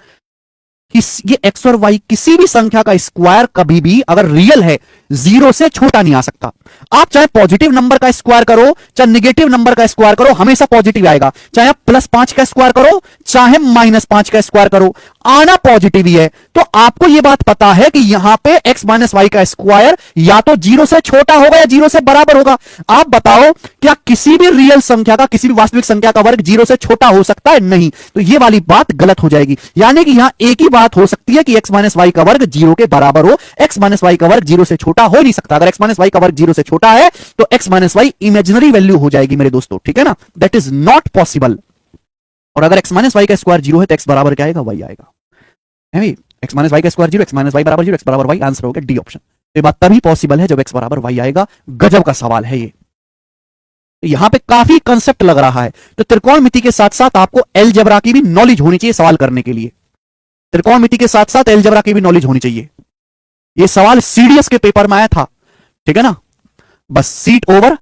ये एक्स और वाई किसी भी संख्या का स्क्वायर कभी भी अगर रियल है 0 से छोटा नहीं आ सकता। आप चाहे पॉजिटिव नंबर का स्क्वायर करो चाहे निगेटिव नंबर का स्क्वायर करो, हमेशा पॉजिटिव आएगा। चाहे आप +5 का स्क्वायर करो चाहे -5 का स्क्वायर करो, आना पॉजिटिव ही है। तो आपको यह बात पता है कि यहां पे एक्स माइनस वाई का स्क्वायर या तो 0 से छोटा होगा या 0 से बराबर होगा। आप बताओ क्या किसी भी रियल संख्या का, किसी भी वास्तविक संख्या का वर्ग 0 से छोटा हो सकता है? नहीं। तो यह वाली बात गलत हो जाएगी। यानी कि यहां एक ही बात हो सकती है कि एक्स माइनस वाई का वर्ग 0 के बराबर हो। एक्स माइनस वाई का वर्ग 0 से छोटा हो नहीं सकता। अगर एक्स माइनस वाई का वर्ग 0 से छोटा है तो x minus y imaginary value हो जाएगी मेरे दोस्तों। ठीक है ना, दैट इज नॉट पॉसिबल। और अगर एक्स माइनस वाई का स्क्वायर 0 है तो एक्स बराबर क्या आएगा? वाई आएगा। एक्स माइनस वाई का स्क्वायर 0, एक्स माइनस वाई बराबर 0, एक्स बराबर वाई, आंसर हो गया डी ऑप्शन। ये बात तभी पॉसिबल है जब एक्स बराबर वाई आएगा। गजब का सवाल है ये। यहां पे काफी कंसेप्ट लग रहा है। तो त्रिकोणमिति के साथ साथ आपको अलजेब्रा की भी नॉलेज होनी चाहिए सवाल करने के लिए। त्रिकोणमिति के साथ साथ अलजेब्रा की भी नॉलेज होनी चाहिए। ये सवाल सीडीएस के पेपर में आया था। ठीक है ना, बस सीट ओवर